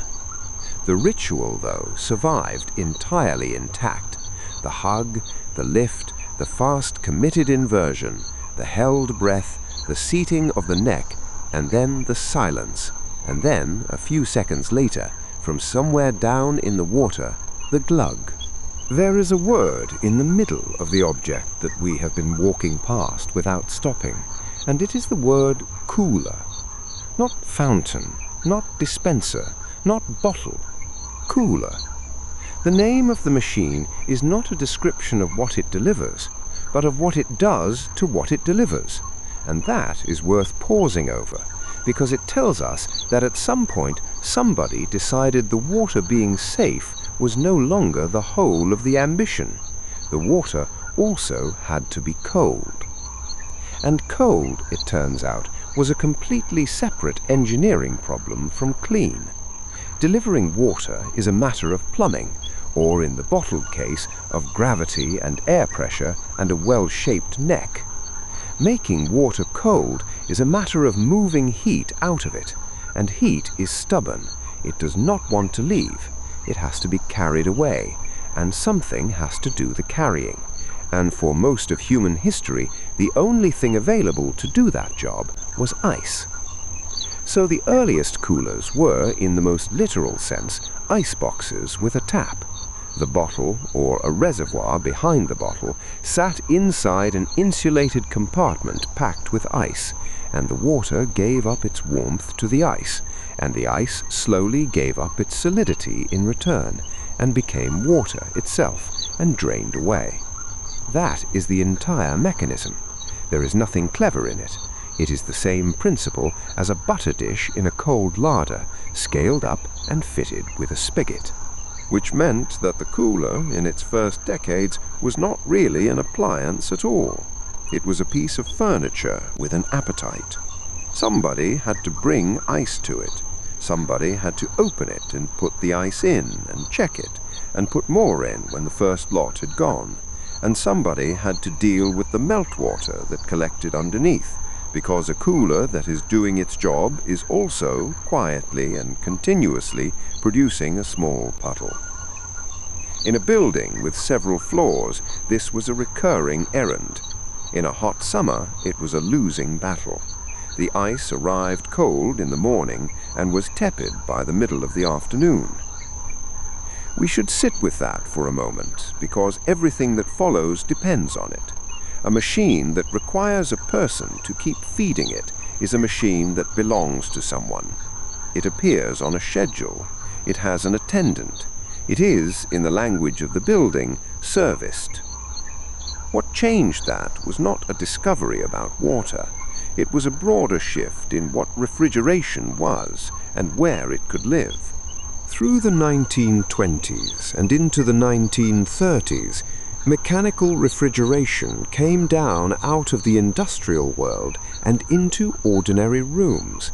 The ritual, though, survived entirely intact. The hug, the lift, the fast committed inversion, the held breath, the seating of the neck, and then the silence, and then, a few seconds later, from somewhere down in the water, the glug. There is a word in the middle of the object that we have been walking past without stopping, and it is the word cooler. Not fountain, not dispenser, not bottle. Cooler. The name of the machine is not a description of what it delivers, but of what it does to what it delivers. And that is worth pausing over, because it tells us that at some point somebody decided the water being safe was no longer the whole of the ambition. The water also had to be cold. And cold, it turns out, was a completely separate engineering problem from clean. Delivering water is a matter of plumbing, or in the bottled case, of gravity and air pressure and a well-shaped neck. Making water cold is a matter of moving heat out of it, and heat is stubborn. It does not want to leave. It has to be carried away, and something has to do the carrying. And for most of human history, the only thing available to do that job was ice. So the earliest coolers were, in the most literal sense, iceboxes with a tap. The bottle, or a reservoir behind the bottle, sat inside an insulated compartment packed with ice, and the water gave up its warmth to the ice, and the ice slowly gave up its solidity in return, and became water itself, and drained away. That is the entire mechanism. There is nothing clever in it. It is the same principle as a butter dish in a cold larder, scaled up and fitted with a spigot. Which meant that the cooler, in its first decades, was not really an appliance at all. It was a piece of furniture with an appetite. Somebody had to bring ice to it. Somebody had to open it and put the ice in and check it, and put more in when the first lot had gone. And somebody had to deal with the meltwater that collected underneath, because a cooler that is doing its job is also, quietly and continuously, producing a small puddle. In a building with several floors, this was a recurring errand. In a hot summer, it was a losing battle. The ice arrived cold in the morning and was tepid by the middle of the afternoon. We should sit with that for a moment, because everything that follows depends on it. A machine that requires a person to keep feeding it is a machine that belongs to someone. It appears on a schedule. It has an attendant. It is, in the language of the building, serviced. What changed that was not a discovery about water. It was a broader shift in what refrigeration was and where it could live. Through the 1920s and into the 1930s, mechanical refrigeration came down out of the industrial world and into ordinary rooms.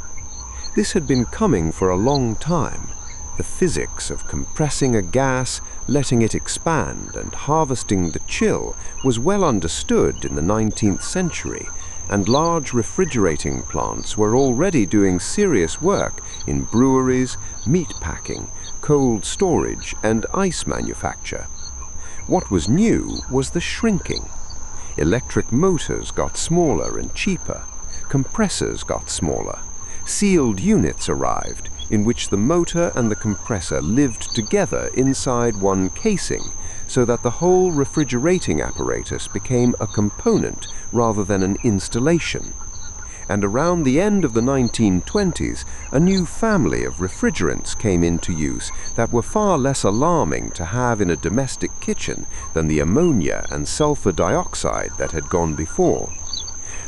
This had been coming for a long time. The physics of compressing a gas, letting it expand, and harvesting the chill was well understood in the 19th century, and large refrigerating plants were already doing serious work in breweries, meat packing, cold storage, and ice manufacture. What was new was the shrinking. Electric motors got smaller and cheaper. Compressors got smaller. Sealed units arrived, in which the motor and the compressor lived together inside one casing, so that the whole refrigerating apparatus became a component rather than an installation. and around the end of the 1920s, a new family of refrigerants came into use that were far less alarming to have in a domestic kitchen than the ammonia and sulfur dioxide that had gone before.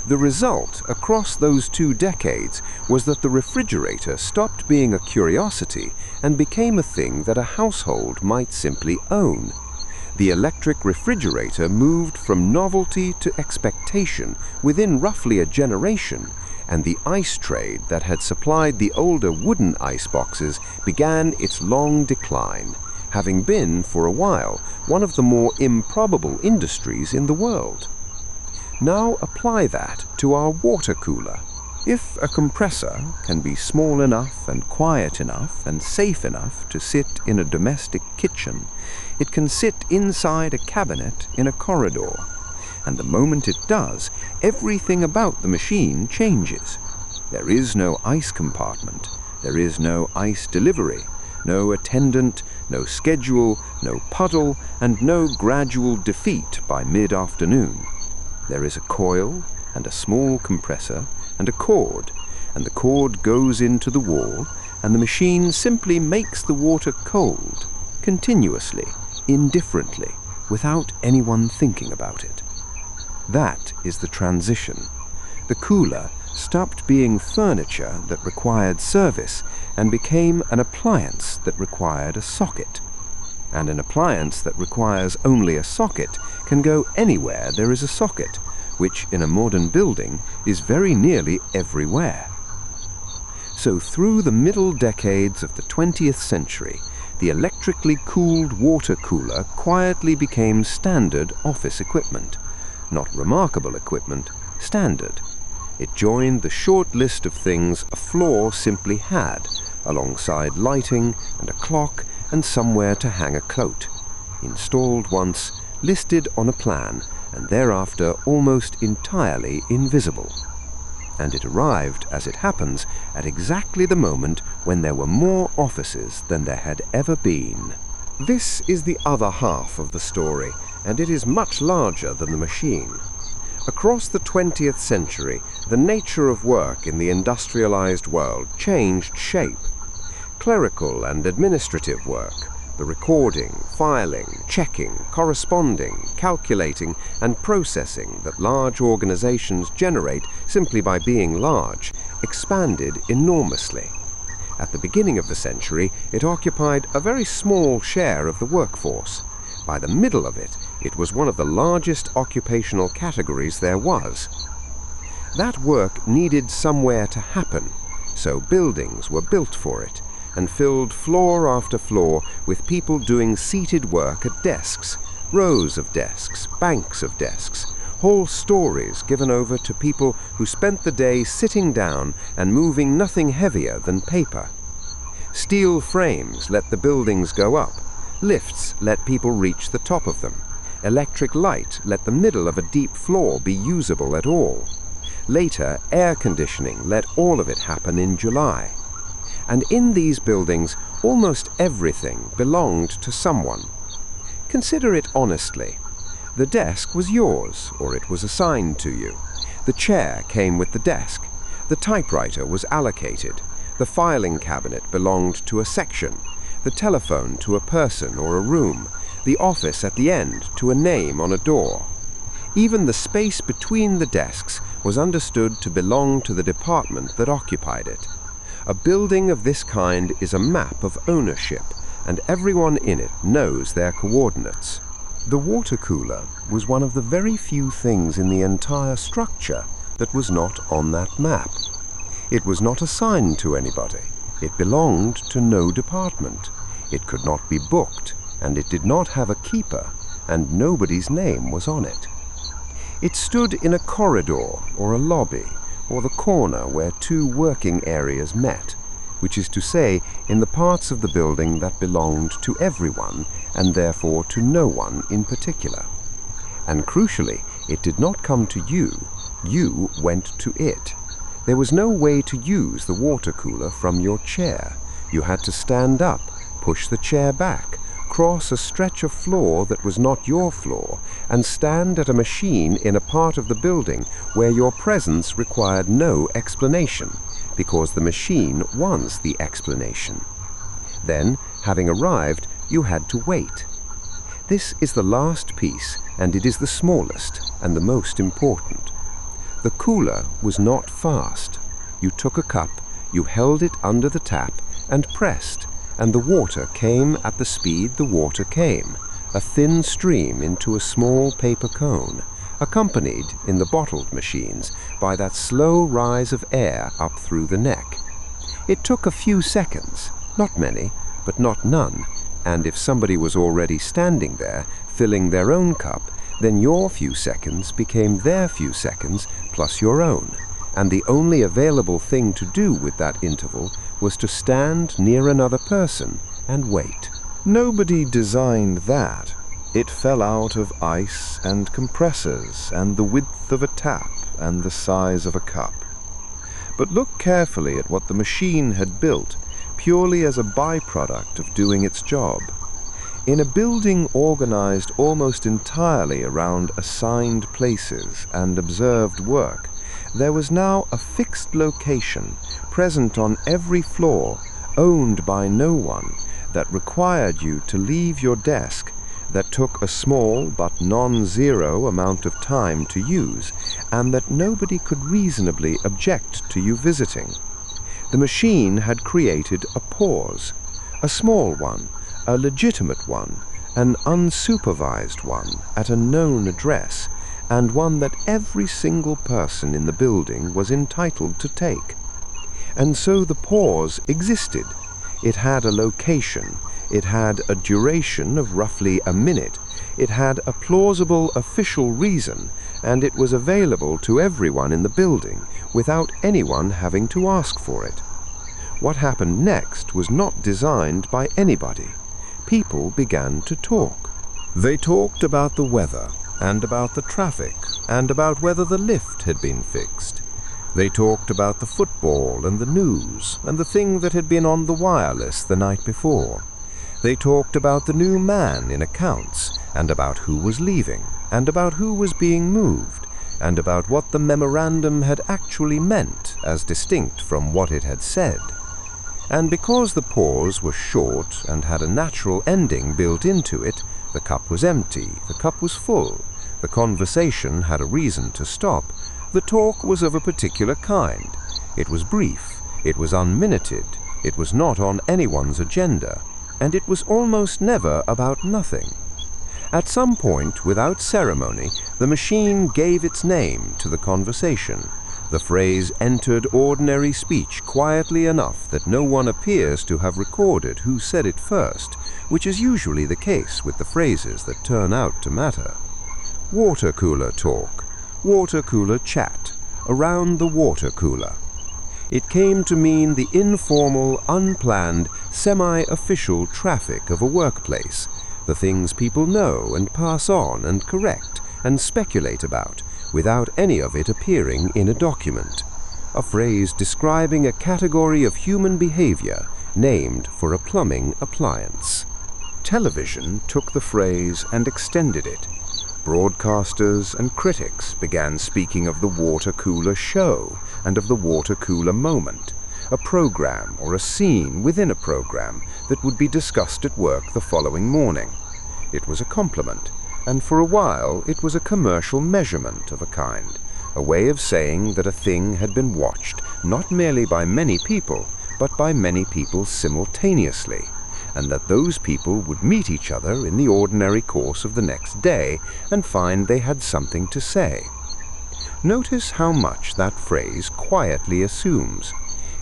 The result across those 2 decades was that the refrigerator stopped being a curiosity and became a thing that a household might simply own. The electric refrigerator moved from novelty to expectation within roughly a generation, and the ice trade that had supplied the older wooden ice boxes began its long decline, having been, for a while, one of the more improbable industries in the world. Now apply that to our water cooler. If a compressor can be small enough and quiet enough and safe enough to sit in a domestic kitchen, it can sit inside a cabinet in a corridor. And the moment it does, everything about the machine changes. There is no ice compartment, there is no ice delivery, no attendant, no schedule, no puddle, and no gradual defeat by mid-afternoon. There is a coil and a small compressor and a cord, and the cord goes into the wall, and the machine simply makes the water cold, continuously, indifferently, without anyone thinking about it. That is the transition. The cooler stopped being furniture that required service and became an appliance that required a socket. And an appliance that requires only a socket can go anywhere there is a socket, which in a modern building is very nearly everywhere. So through the middle decades of the 20th century, the electrically cooled water cooler quietly became standard office equipment. Not remarkable equipment, standard. It joined the short list of things a floor simply had, alongside lighting and a clock and somewhere to hang a coat. Installed once, listed on a plan, and thereafter almost entirely invisible. And it arrived, as it happens, at exactly the moment when there were more offices than there had ever been. This is the other half of the story, and it is much larger than the machine. Across the 20th century, the nature of work in the industrialized world changed shape. Clerical and administrative work, the recording, filing, checking, corresponding, calculating, and processing that large organizations generate simply by being large, expanded enormously. At the beginning of the century, it occupied a very small share of the workforce. By the middle of it, it was one of the largest occupational categories there was. That work needed somewhere to happen, so buildings were built for it, and filled floor after floor with people doing seated work at desks, rows of desks, banks of desks, whole stories given over to people who spent the day sitting down and moving nothing heavier than paper. Steel frames let the buildings go up, lifts let people reach the top of them, electric light let the middle of a deep floor be usable at all. Later, air conditioning let all of it happen in July. And in these buildings, almost everything belonged to someone. Consider it honestly. The desk was yours, or it was assigned to you. The chair came with the desk. The typewriter was allocated. The filing cabinet belonged to a section. The telephone to a person or a room. The office at the end to a name on a door. Even the space between the desks was understood to belong to the department that occupied it. A building of this kind is a map of ownership, and everyone in it knows their coordinates. The water cooler was one of the very few things in the entire structure that was not on that map. It was not assigned to anybody. It belonged to no department. It could not be booked, and it did not have a keeper, and nobody's name was on it. It stood in a corridor or a lobby, or the corner where 2 working areas met, which is to say, in the parts of the building that belonged to everyone, and therefore to no one in particular. And crucially, it did not come to you, you went to it. There was no way to use the water cooler from your chair. You had to stand up, push the chair back, cross a stretch of floor that was not your floor and stand at a machine in a part of the building where your presence required no explanation, because the machine wants the explanation. Then, having arrived, you had to wait. This is the last piece, and it is the smallest and the most important. The cooler was not fast. You took a cup, you held it under the tap and pressed, and the water came at the speed the water came, a thin stream into a small paper cone, accompanied in the bottled machines by that slow rise of air up through the neck. It took a few seconds, not many, but not none, and if somebody was already standing there, filling their own cup, then your few seconds became their few seconds plus your own, and the only available thing to do with that interval was to stand near another person and wait. Nobody designed that. It fell out of ice and compressors and the width of a tap and the size of a cup. But look carefully at what the machine had built, purely as a byproduct of doing its job. In a building organized almost entirely around assigned places and observed work, there was now a fixed location, present on every floor, owned by no one, that required you to leave your desk, that took a small but non-zero amount of time to use, and that nobody could reasonably object to you visiting. The machine had created a pause, a small one, a legitimate one, an unsupervised one at a known address, and one that every single person in the building was entitled to take. And so the pause existed. It had a location, it had a duration of roughly a minute, it had a plausible official reason, and it was available to everyone in the building without anyone having to ask for it. What happened next was not designed by anybody. People began to talk. They talked about the weather, and about the traffic, and about whether the lift had been fixed. They talked about the football and the news, and the thing that had been on the wireless the night before. They talked about the new man in accounts, and about who was leaving, and about who was being moved, and about what the memorandum had actually meant as distinct from what it had said. And because the pause was short and had a natural ending built into it, the cup was empty, the cup was full, the conversation had a reason to stop, the talk was of a particular kind. It was brief, it was unminuted, it was not on anyone's agenda, and it was almost never about nothing. At some point, without ceremony, the machine gave its name to the conversation. The phrase entered ordinary speech quietly enough that no one appears to have recorded who said it first, which is usually the case with the phrases that turn out to matter. Water cooler talk, water cooler chat, around the water cooler. It came to mean the informal, unplanned, semi-official traffic of a workplace, the things people know and pass on and correct and speculate about, without any of it appearing in a document. A phrase describing a category of human behavior named for a plumbing appliance. Television took the phrase and extended it. Broadcasters and critics began speaking of the water cooler show and of the water cooler moment, a program or a scene within a program that would be discussed at work the following morning. It was a compliment, and for a while it was a commercial measurement of a kind, a way of saying that a thing had been watched not merely by many people, but by many people simultaneously, and that those people would meet each other in the ordinary course of the next day and find they had something to say. Notice how much that phrase quietly assumes.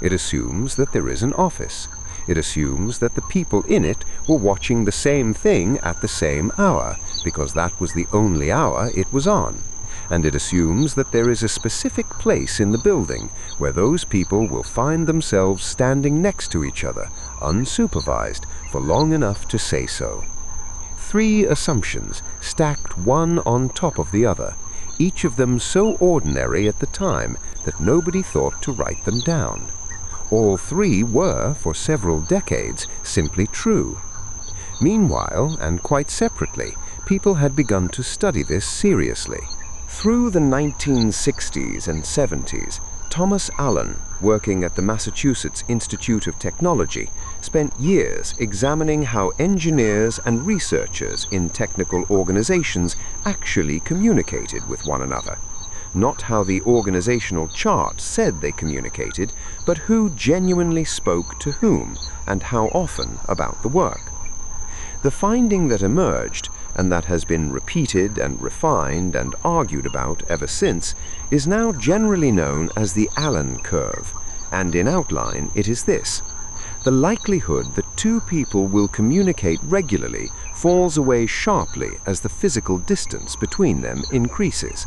It assumes that there is an office. It assumes that the people in it were watching the same thing at the same hour, because that was the only hour it was on. And it assumes that there is a specific place in the building where those people will find themselves standing next to each other, unsupervised, for long enough to say so. 3 assumptions, stacked one on top of the other, each of them so ordinary at the time that nobody thought to write them down. All 3 were, for several decades, simply true. Meanwhile, and quite separately, people had begun to study this seriously. Through the 1960s and 70s, Thomas Allen, working at the Massachusetts Institute of Technology, spent years examining how engineers and researchers in technical organizations actually communicated with one another. Not how the organizational chart said they communicated, but who genuinely spoke to whom and how often about the work. The finding that emerged, and that has been repeated and refined and argued about ever since, is now generally known as the Allen curve, and in outline it is this. The likelihood that two people will communicate regularly falls away sharply as the physical distance between them increases.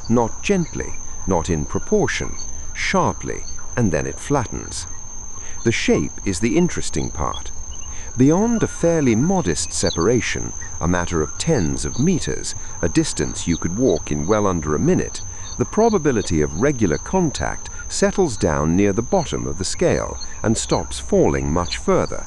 Not gently, not in proportion, sharply, and then it flattens. The shape is the interesting part. Beyond a fairly modest separation, a matter of tens of meters, a distance you could walk in well under a minute, the probability of regular contact settles down near the bottom of the scale and stops falling much further.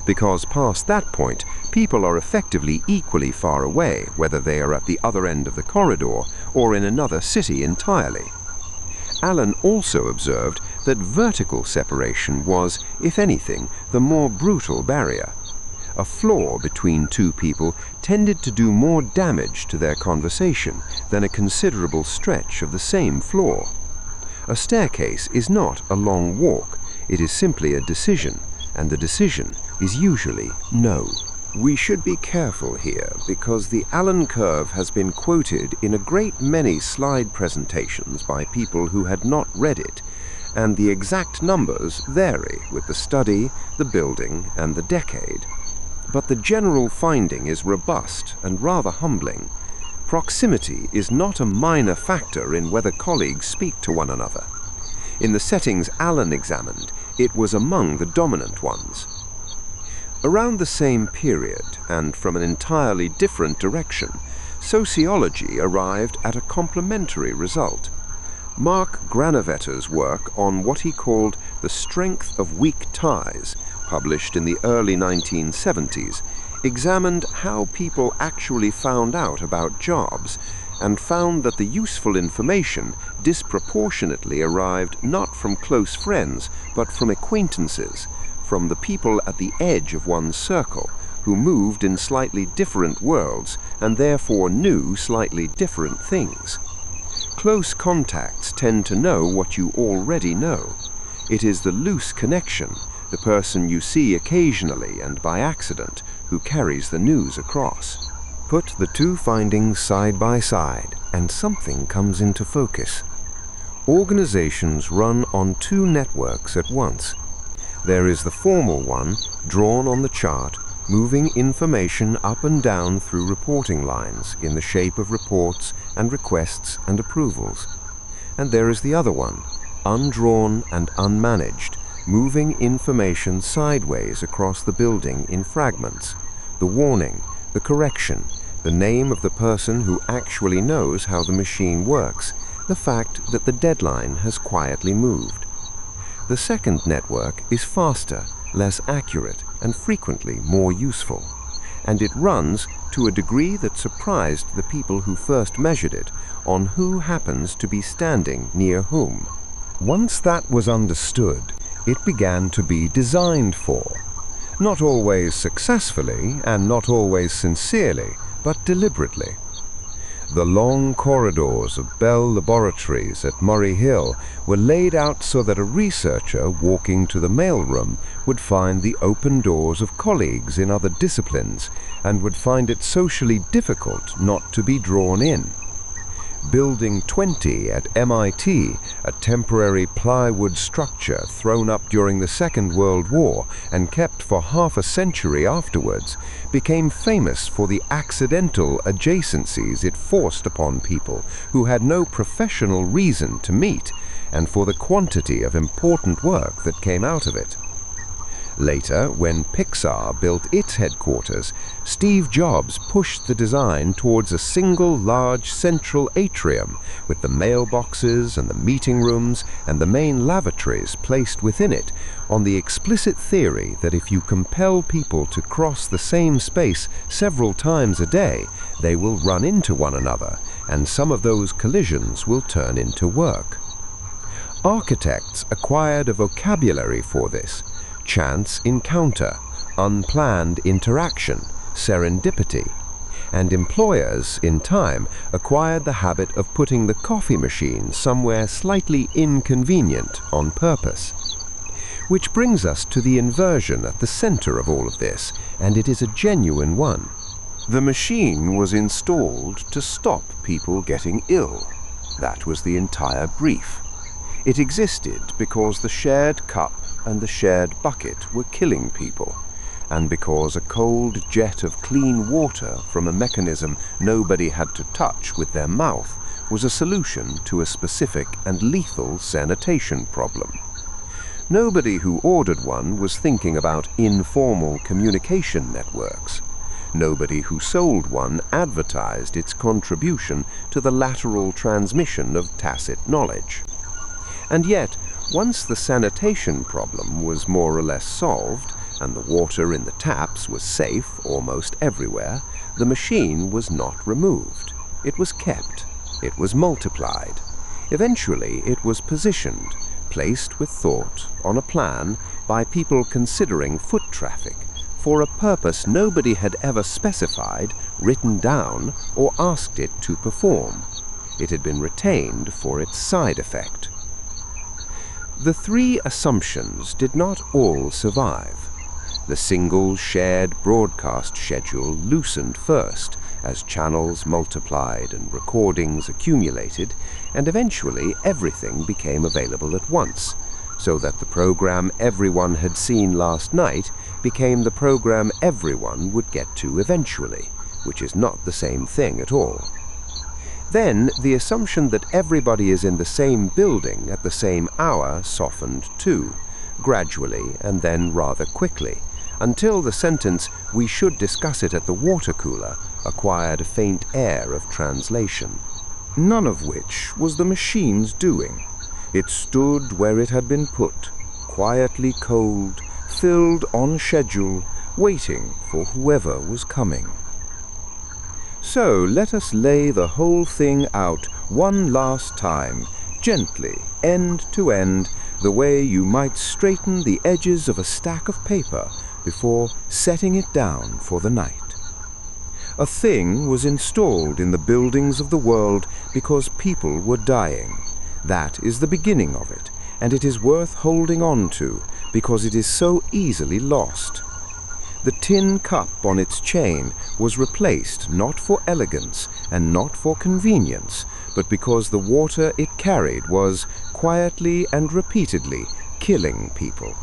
Because past that point, people are effectively equally far away, whether they are at the other end of the corridor or in another city entirely. Allen also observed that vertical separation was, if anything, the more brutal barrier. A floor between two people tended to do more damage to their conversation than a considerable stretch of the same floor. A staircase is not a long walk, it is simply a decision, and the decision is usually no. We should be careful here because the Allen curve has been quoted in a great many slide presentations by people who had not read it, and the exact numbers vary with the study, the building, and the decade. But the general finding is robust and rather humbling. Proximity is not a minor factor in whether colleagues speak to one another. In the settings Allen examined, it was among the dominant ones. Around the same period, and from an entirely different direction, sociology arrived at a complementary result. Mark Granovetter's work on what he called the strength of weak ties, published in the early 1970s, examined how people actually found out about jobs, and found that the useful information disproportionately arrived not from close friends, but from acquaintances, from the people at the edge of one's circle, who moved in slightly different worlds and therefore knew slightly different things. Close contacts tend to know what you already know. It is the loose connection, the person you see occasionally and by accident, who carries the news across. Put the two findings side by side, and something comes into focus. Organizations run on two networks at once. There is the formal one, drawn on the chart, moving information up and down through reporting lines in the shape of reports and requests and approvals. And there is the other one, undrawn and unmanaged, moving information sideways across the building in fragments. The warning, the correction, the name of the person who actually knows how the machine works, the fact that the deadline has quietly moved. The second network is faster, less accurate, and frequently more useful. And it runs, to a degree that surprised the people who first measured it, on who happens to be standing near whom. Once that was understood, it began to be designed for. Not always successfully, and not always sincerely, but deliberately. The long corridors of Bell Laboratories at Murray Hill were laid out so that a researcher walking to the mailroom would find the open doors of colleagues in other disciplines and would find it socially difficult not to be drawn in. Building 20 at MIT, a temporary plywood structure thrown up during the Second World War and kept for half a century afterwards, became famous for the accidental adjacencies it forced upon people who had no professional reason to meet, and for the quantity of important work that came out of it. Later, when Pixar built its headquarters, Steve Jobs pushed the design towards a single large central atrium with the mailboxes and the meeting rooms and the main lavatories placed within it, on the explicit theory that if you compel people to cross the same space several times a day, they will run into one another, and some of those collisions will turn into work. Architects acquired a vocabulary for this: chance encounter, unplanned interaction, serendipity. And employers, in time, acquired the habit of putting the coffee machine somewhere slightly inconvenient on purpose. Which brings us to the inversion at the center of all of this, and it is a genuine one. The machine was installed to stop people getting ill. That was the entire brief. It existed because the shared cup and the shared bucket were killing people, and because a cold jet of clean water from a mechanism nobody had to touch with their mouth was a solution to a specific and lethal sanitation problem. Nobody who ordered one was thinking about informal communication networks. Nobody who sold one advertised its contribution to the lateral transmission of tacit knowledge. And yet, once the sanitation problem was more or less solved, and the water in the taps was safe almost everywhere, the machine was not removed. It was kept. It was multiplied. Eventually, it was positioned, placed with thought, on a plan, by people considering foot traffic, for a purpose nobody had ever specified, written down, or asked it to perform. It had been retained for its side effect. The three assumptions did not all survive. The single shared broadcast schedule loosened first, as channels multiplied and recordings accumulated, and eventually everything became available at once, so that the program everyone had seen last night became the program everyone would get to eventually, which is not the same thing at all. Then, the assumption that everybody is in the same building at the same hour softened too, gradually and then rather quickly, until the sentence, "we should discuss it at the water cooler," acquired a faint air of translation. None of which was the machine's doing. It stood where it had been put, quietly cold, filled on schedule, waiting for whoever was coming. So let us lay the whole thing out one last time, gently, end to end, the way you might straighten the edges of a stack of paper before setting it down for the night. A thing was installed in the buildings of the world because people were dying. That is the beginning of it, and it is worth holding on to because it is so easily lost. The tin cup on its chain was replaced not for elegance and not for convenience, but because the water it carried was, quietly and repeatedly, killing people.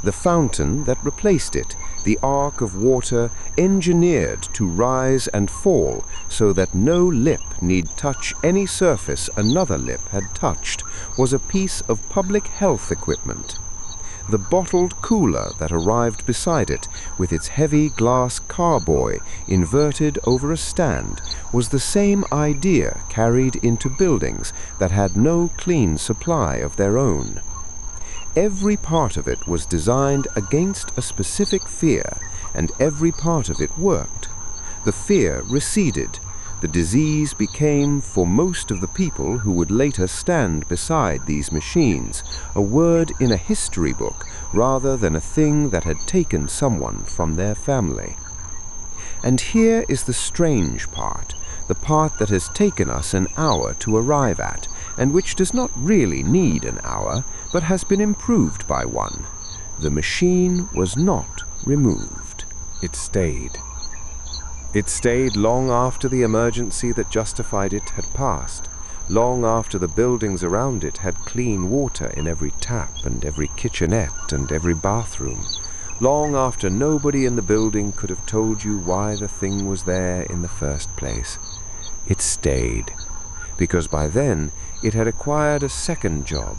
The fountain that replaced it, the arc of water engineered to rise and fall so that no lip need touch any surface another lip had touched, was a piece of public health equipment. The bottled cooler that arrived beside it, with its heavy glass carboy inverted over a stand, was the same idea carried into buildings that had no clean supply of their own. Every part of it was designed against a specific fear, and every part of it worked. The fear receded. The disease became, for most of the people who would later stand beside these machines, a word in a history book rather than a thing that had taken someone from their family. And here is the strange part, the part that has taken us an hour to arrive at, and which does not really need an hour, but has been improved by one. The machine was not removed. It stayed. It stayed long after the emergency that justified it had passed, long after the buildings around it had clean water in every tap and every kitchenette and every bathroom, long after nobody in the building could have told you why the thing was there in the first place. It stayed, because by then it had acquired a second job,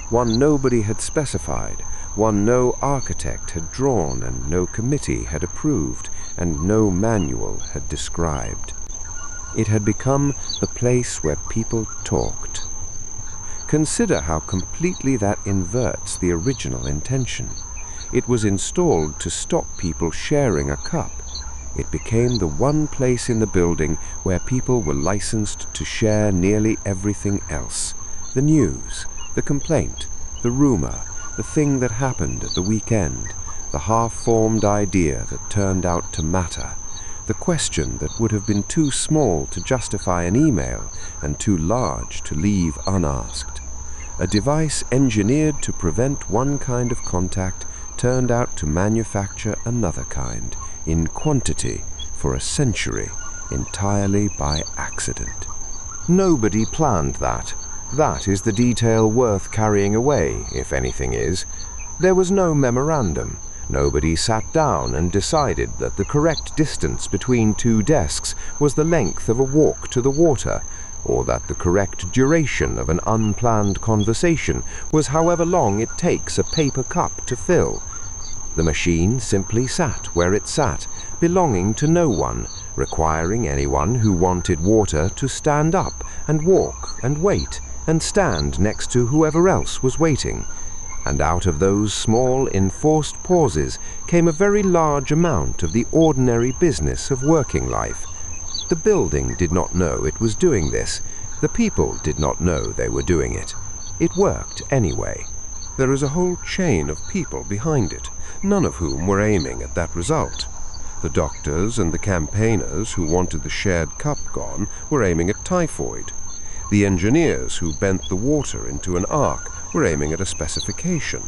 one nobody had specified, one no architect had drawn and no committee had approved and no manual had described. It had become the place where people talked. Consider how completely that inverts the original intention. It was installed to stop people sharing a cup. It became the one place in the building where people were licensed to share nearly everything else. The news, the complaint, the rumor, the thing that happened at the weekend, the half-formed idea that turned out to matter, the question that would have been too small to justify an email and too large to leave unasked. A device engineered to prevent one kind of contact turned out to manufacture another kind, in quantity, for a century, entirely by accident. Nobody planned that. That is the detail worth carrying away, if anything is. There was no memorandum. Nobody sat down and decided that the correct distance between two desks was the length of a walk to the water, or that the correct duration of an unplanned conversation was however long it takes a paper cup to fill. The machine simply sat where it sat, belonging to no one, requiring anyone who wanted water to stand up and walk and wait and stand next to whoever else was waiting. And out of those small enforced pauses came a very large amount of the ordinary business of working life. The building did not know it was doing this. The people did not know they were doing it. It worked anyway. There is a whole chain of people behind it, none of whom were aiming at that result. The doctors and the campaigners who wanted the shared cup gone were aiming at typhoid. The engineers who bent the water into an arc were aiming at a specification.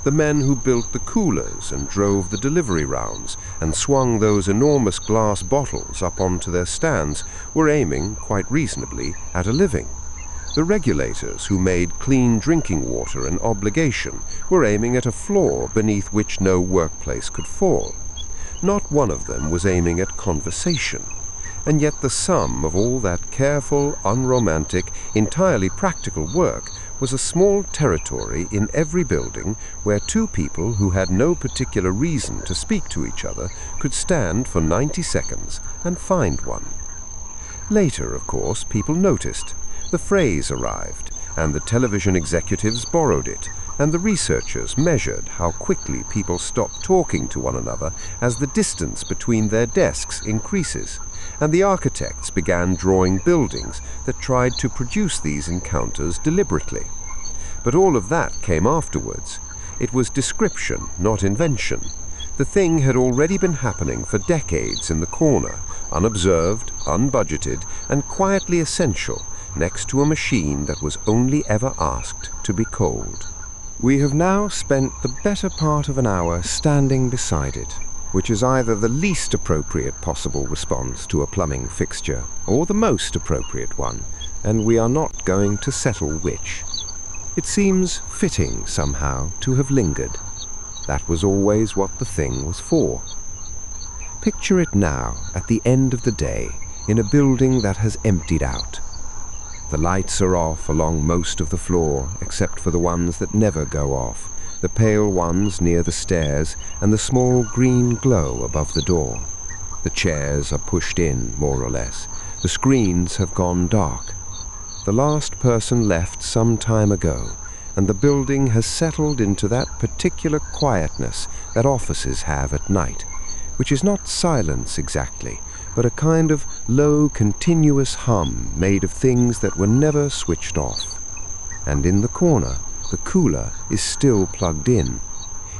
The men who built the coolers and drove the delivery rounds and swung those enormous glass bottles up onto their stands were aiming, quite reasonably, at a living. The regulators who made clean drinking water an obligation were aiming at a floor beneath which no workplace could fall. Not one of them was aiming at conversation. And yet the sum of all that careful, unromantic, entirely practical work was a small territory in every building where two people who had no particular reason to speak to each other could stand for 90 seconds and find one. Later, of course, people noticed. The phrase arrived, and the television executives borrowed it, and the researchers measured how quickly people stop talking to one another as the distance between their desks increases, and the architects began drawing buildings that tried to produce these encounters deliberately. But all of that came afterwards. It was description, not invention. The thing had already been happening for decades in the corner, unobserved, unbudgeted, and quietly essential, next to a machine that was only ever asked to be cold. We have now spent the better part of an hour standing beside it, which is either the least appropriate possible response to a plumbing fixture, or the most appropriate one, and we are not going to settle which. It seems fitting, somehow, to have lingered. That was always what the thing was for. Picture it now, at the end of the day, in a building that has emptied out. The lights are off along most of the floor, except for the ones that never go off, the pale ones near the stairs, and the small green glow above the door. The chairs are pushed in, more or less. The screens have gone dark. The last person left some time ago, and the building has settled into that particular quietness that offices have at night, which is not silence exactly, but a kind of low, continuous hum made of things that were never switched off. And in the corner, the cooler is still plugged in.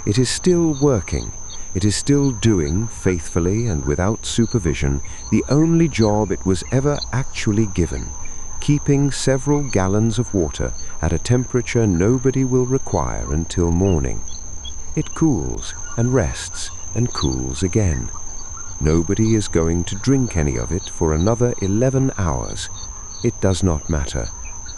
It is still working. It is still doing, faithfully and without supervision, the only job it was ever actually given, keeping several gallons of water at a temperature nobody will require until morning. It cools and rests and cools again. Nobody is going to drink any of it for another 11 hours. It does not matter.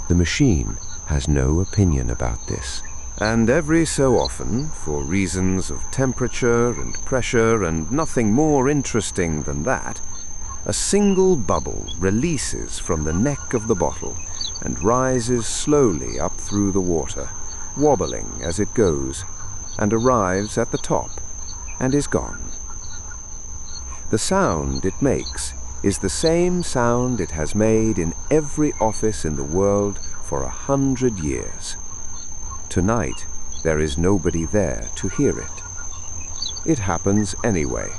The machine has no opinion about this. And every so often, for reasons of temperature and pressure and nothing more interesting than that, a single bubble releases from the neck of the bottle and rises slowly up through the water, wobbling as it goes. and arrives at the top and is gone. The sound it makes is the same sound it has made in every office in the world for 100 years. Tonight, there is nobody there to hear it. It happens anyway.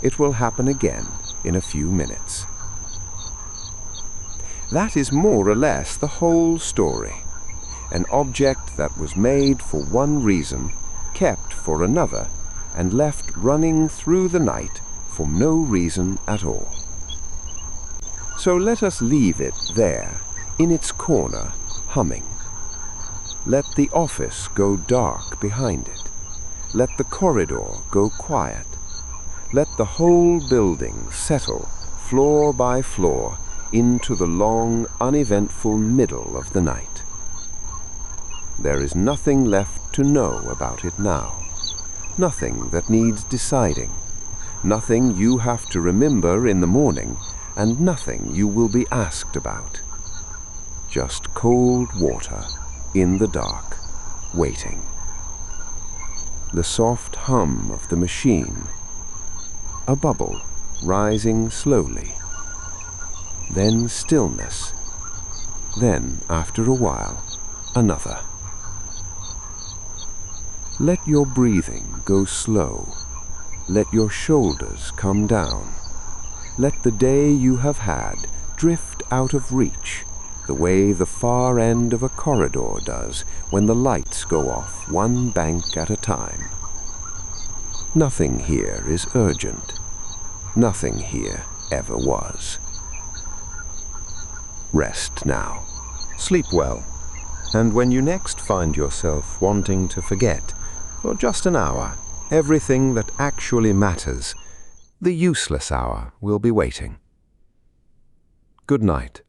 It will happen again in a few minutes. That is more or less the whole story. An object that was made for one reason, kept for another, and left running through the night for no reason at all. So let us leave it there, in its corner, humming. Let the office go dark behind it. Let the corridor go quiet. Let the whole building settle, floor by floor, into the long, uneventful middle of the night. There is nothing left to know about it now. Nothing that needs deciding. Nothing you have to remember in the morning, and nothing you will be asked about. Just cold water in the dark, waiting. The soft hum of the machine. A bubble rising slowly. Then stillness. Then, after a while, another. Let your breathing go slow. Let your shoulders come down. Let the day you have had drift out of reach, the way the far end of a corridor does when the lights go off one bank at a time. Nothing here is urgent. Nothing here ever was. Rest now. Sleep well. And when you next find yourself wanting to forget, for just an hour, everything that actually matters, the useless hour will be waiting. Good night.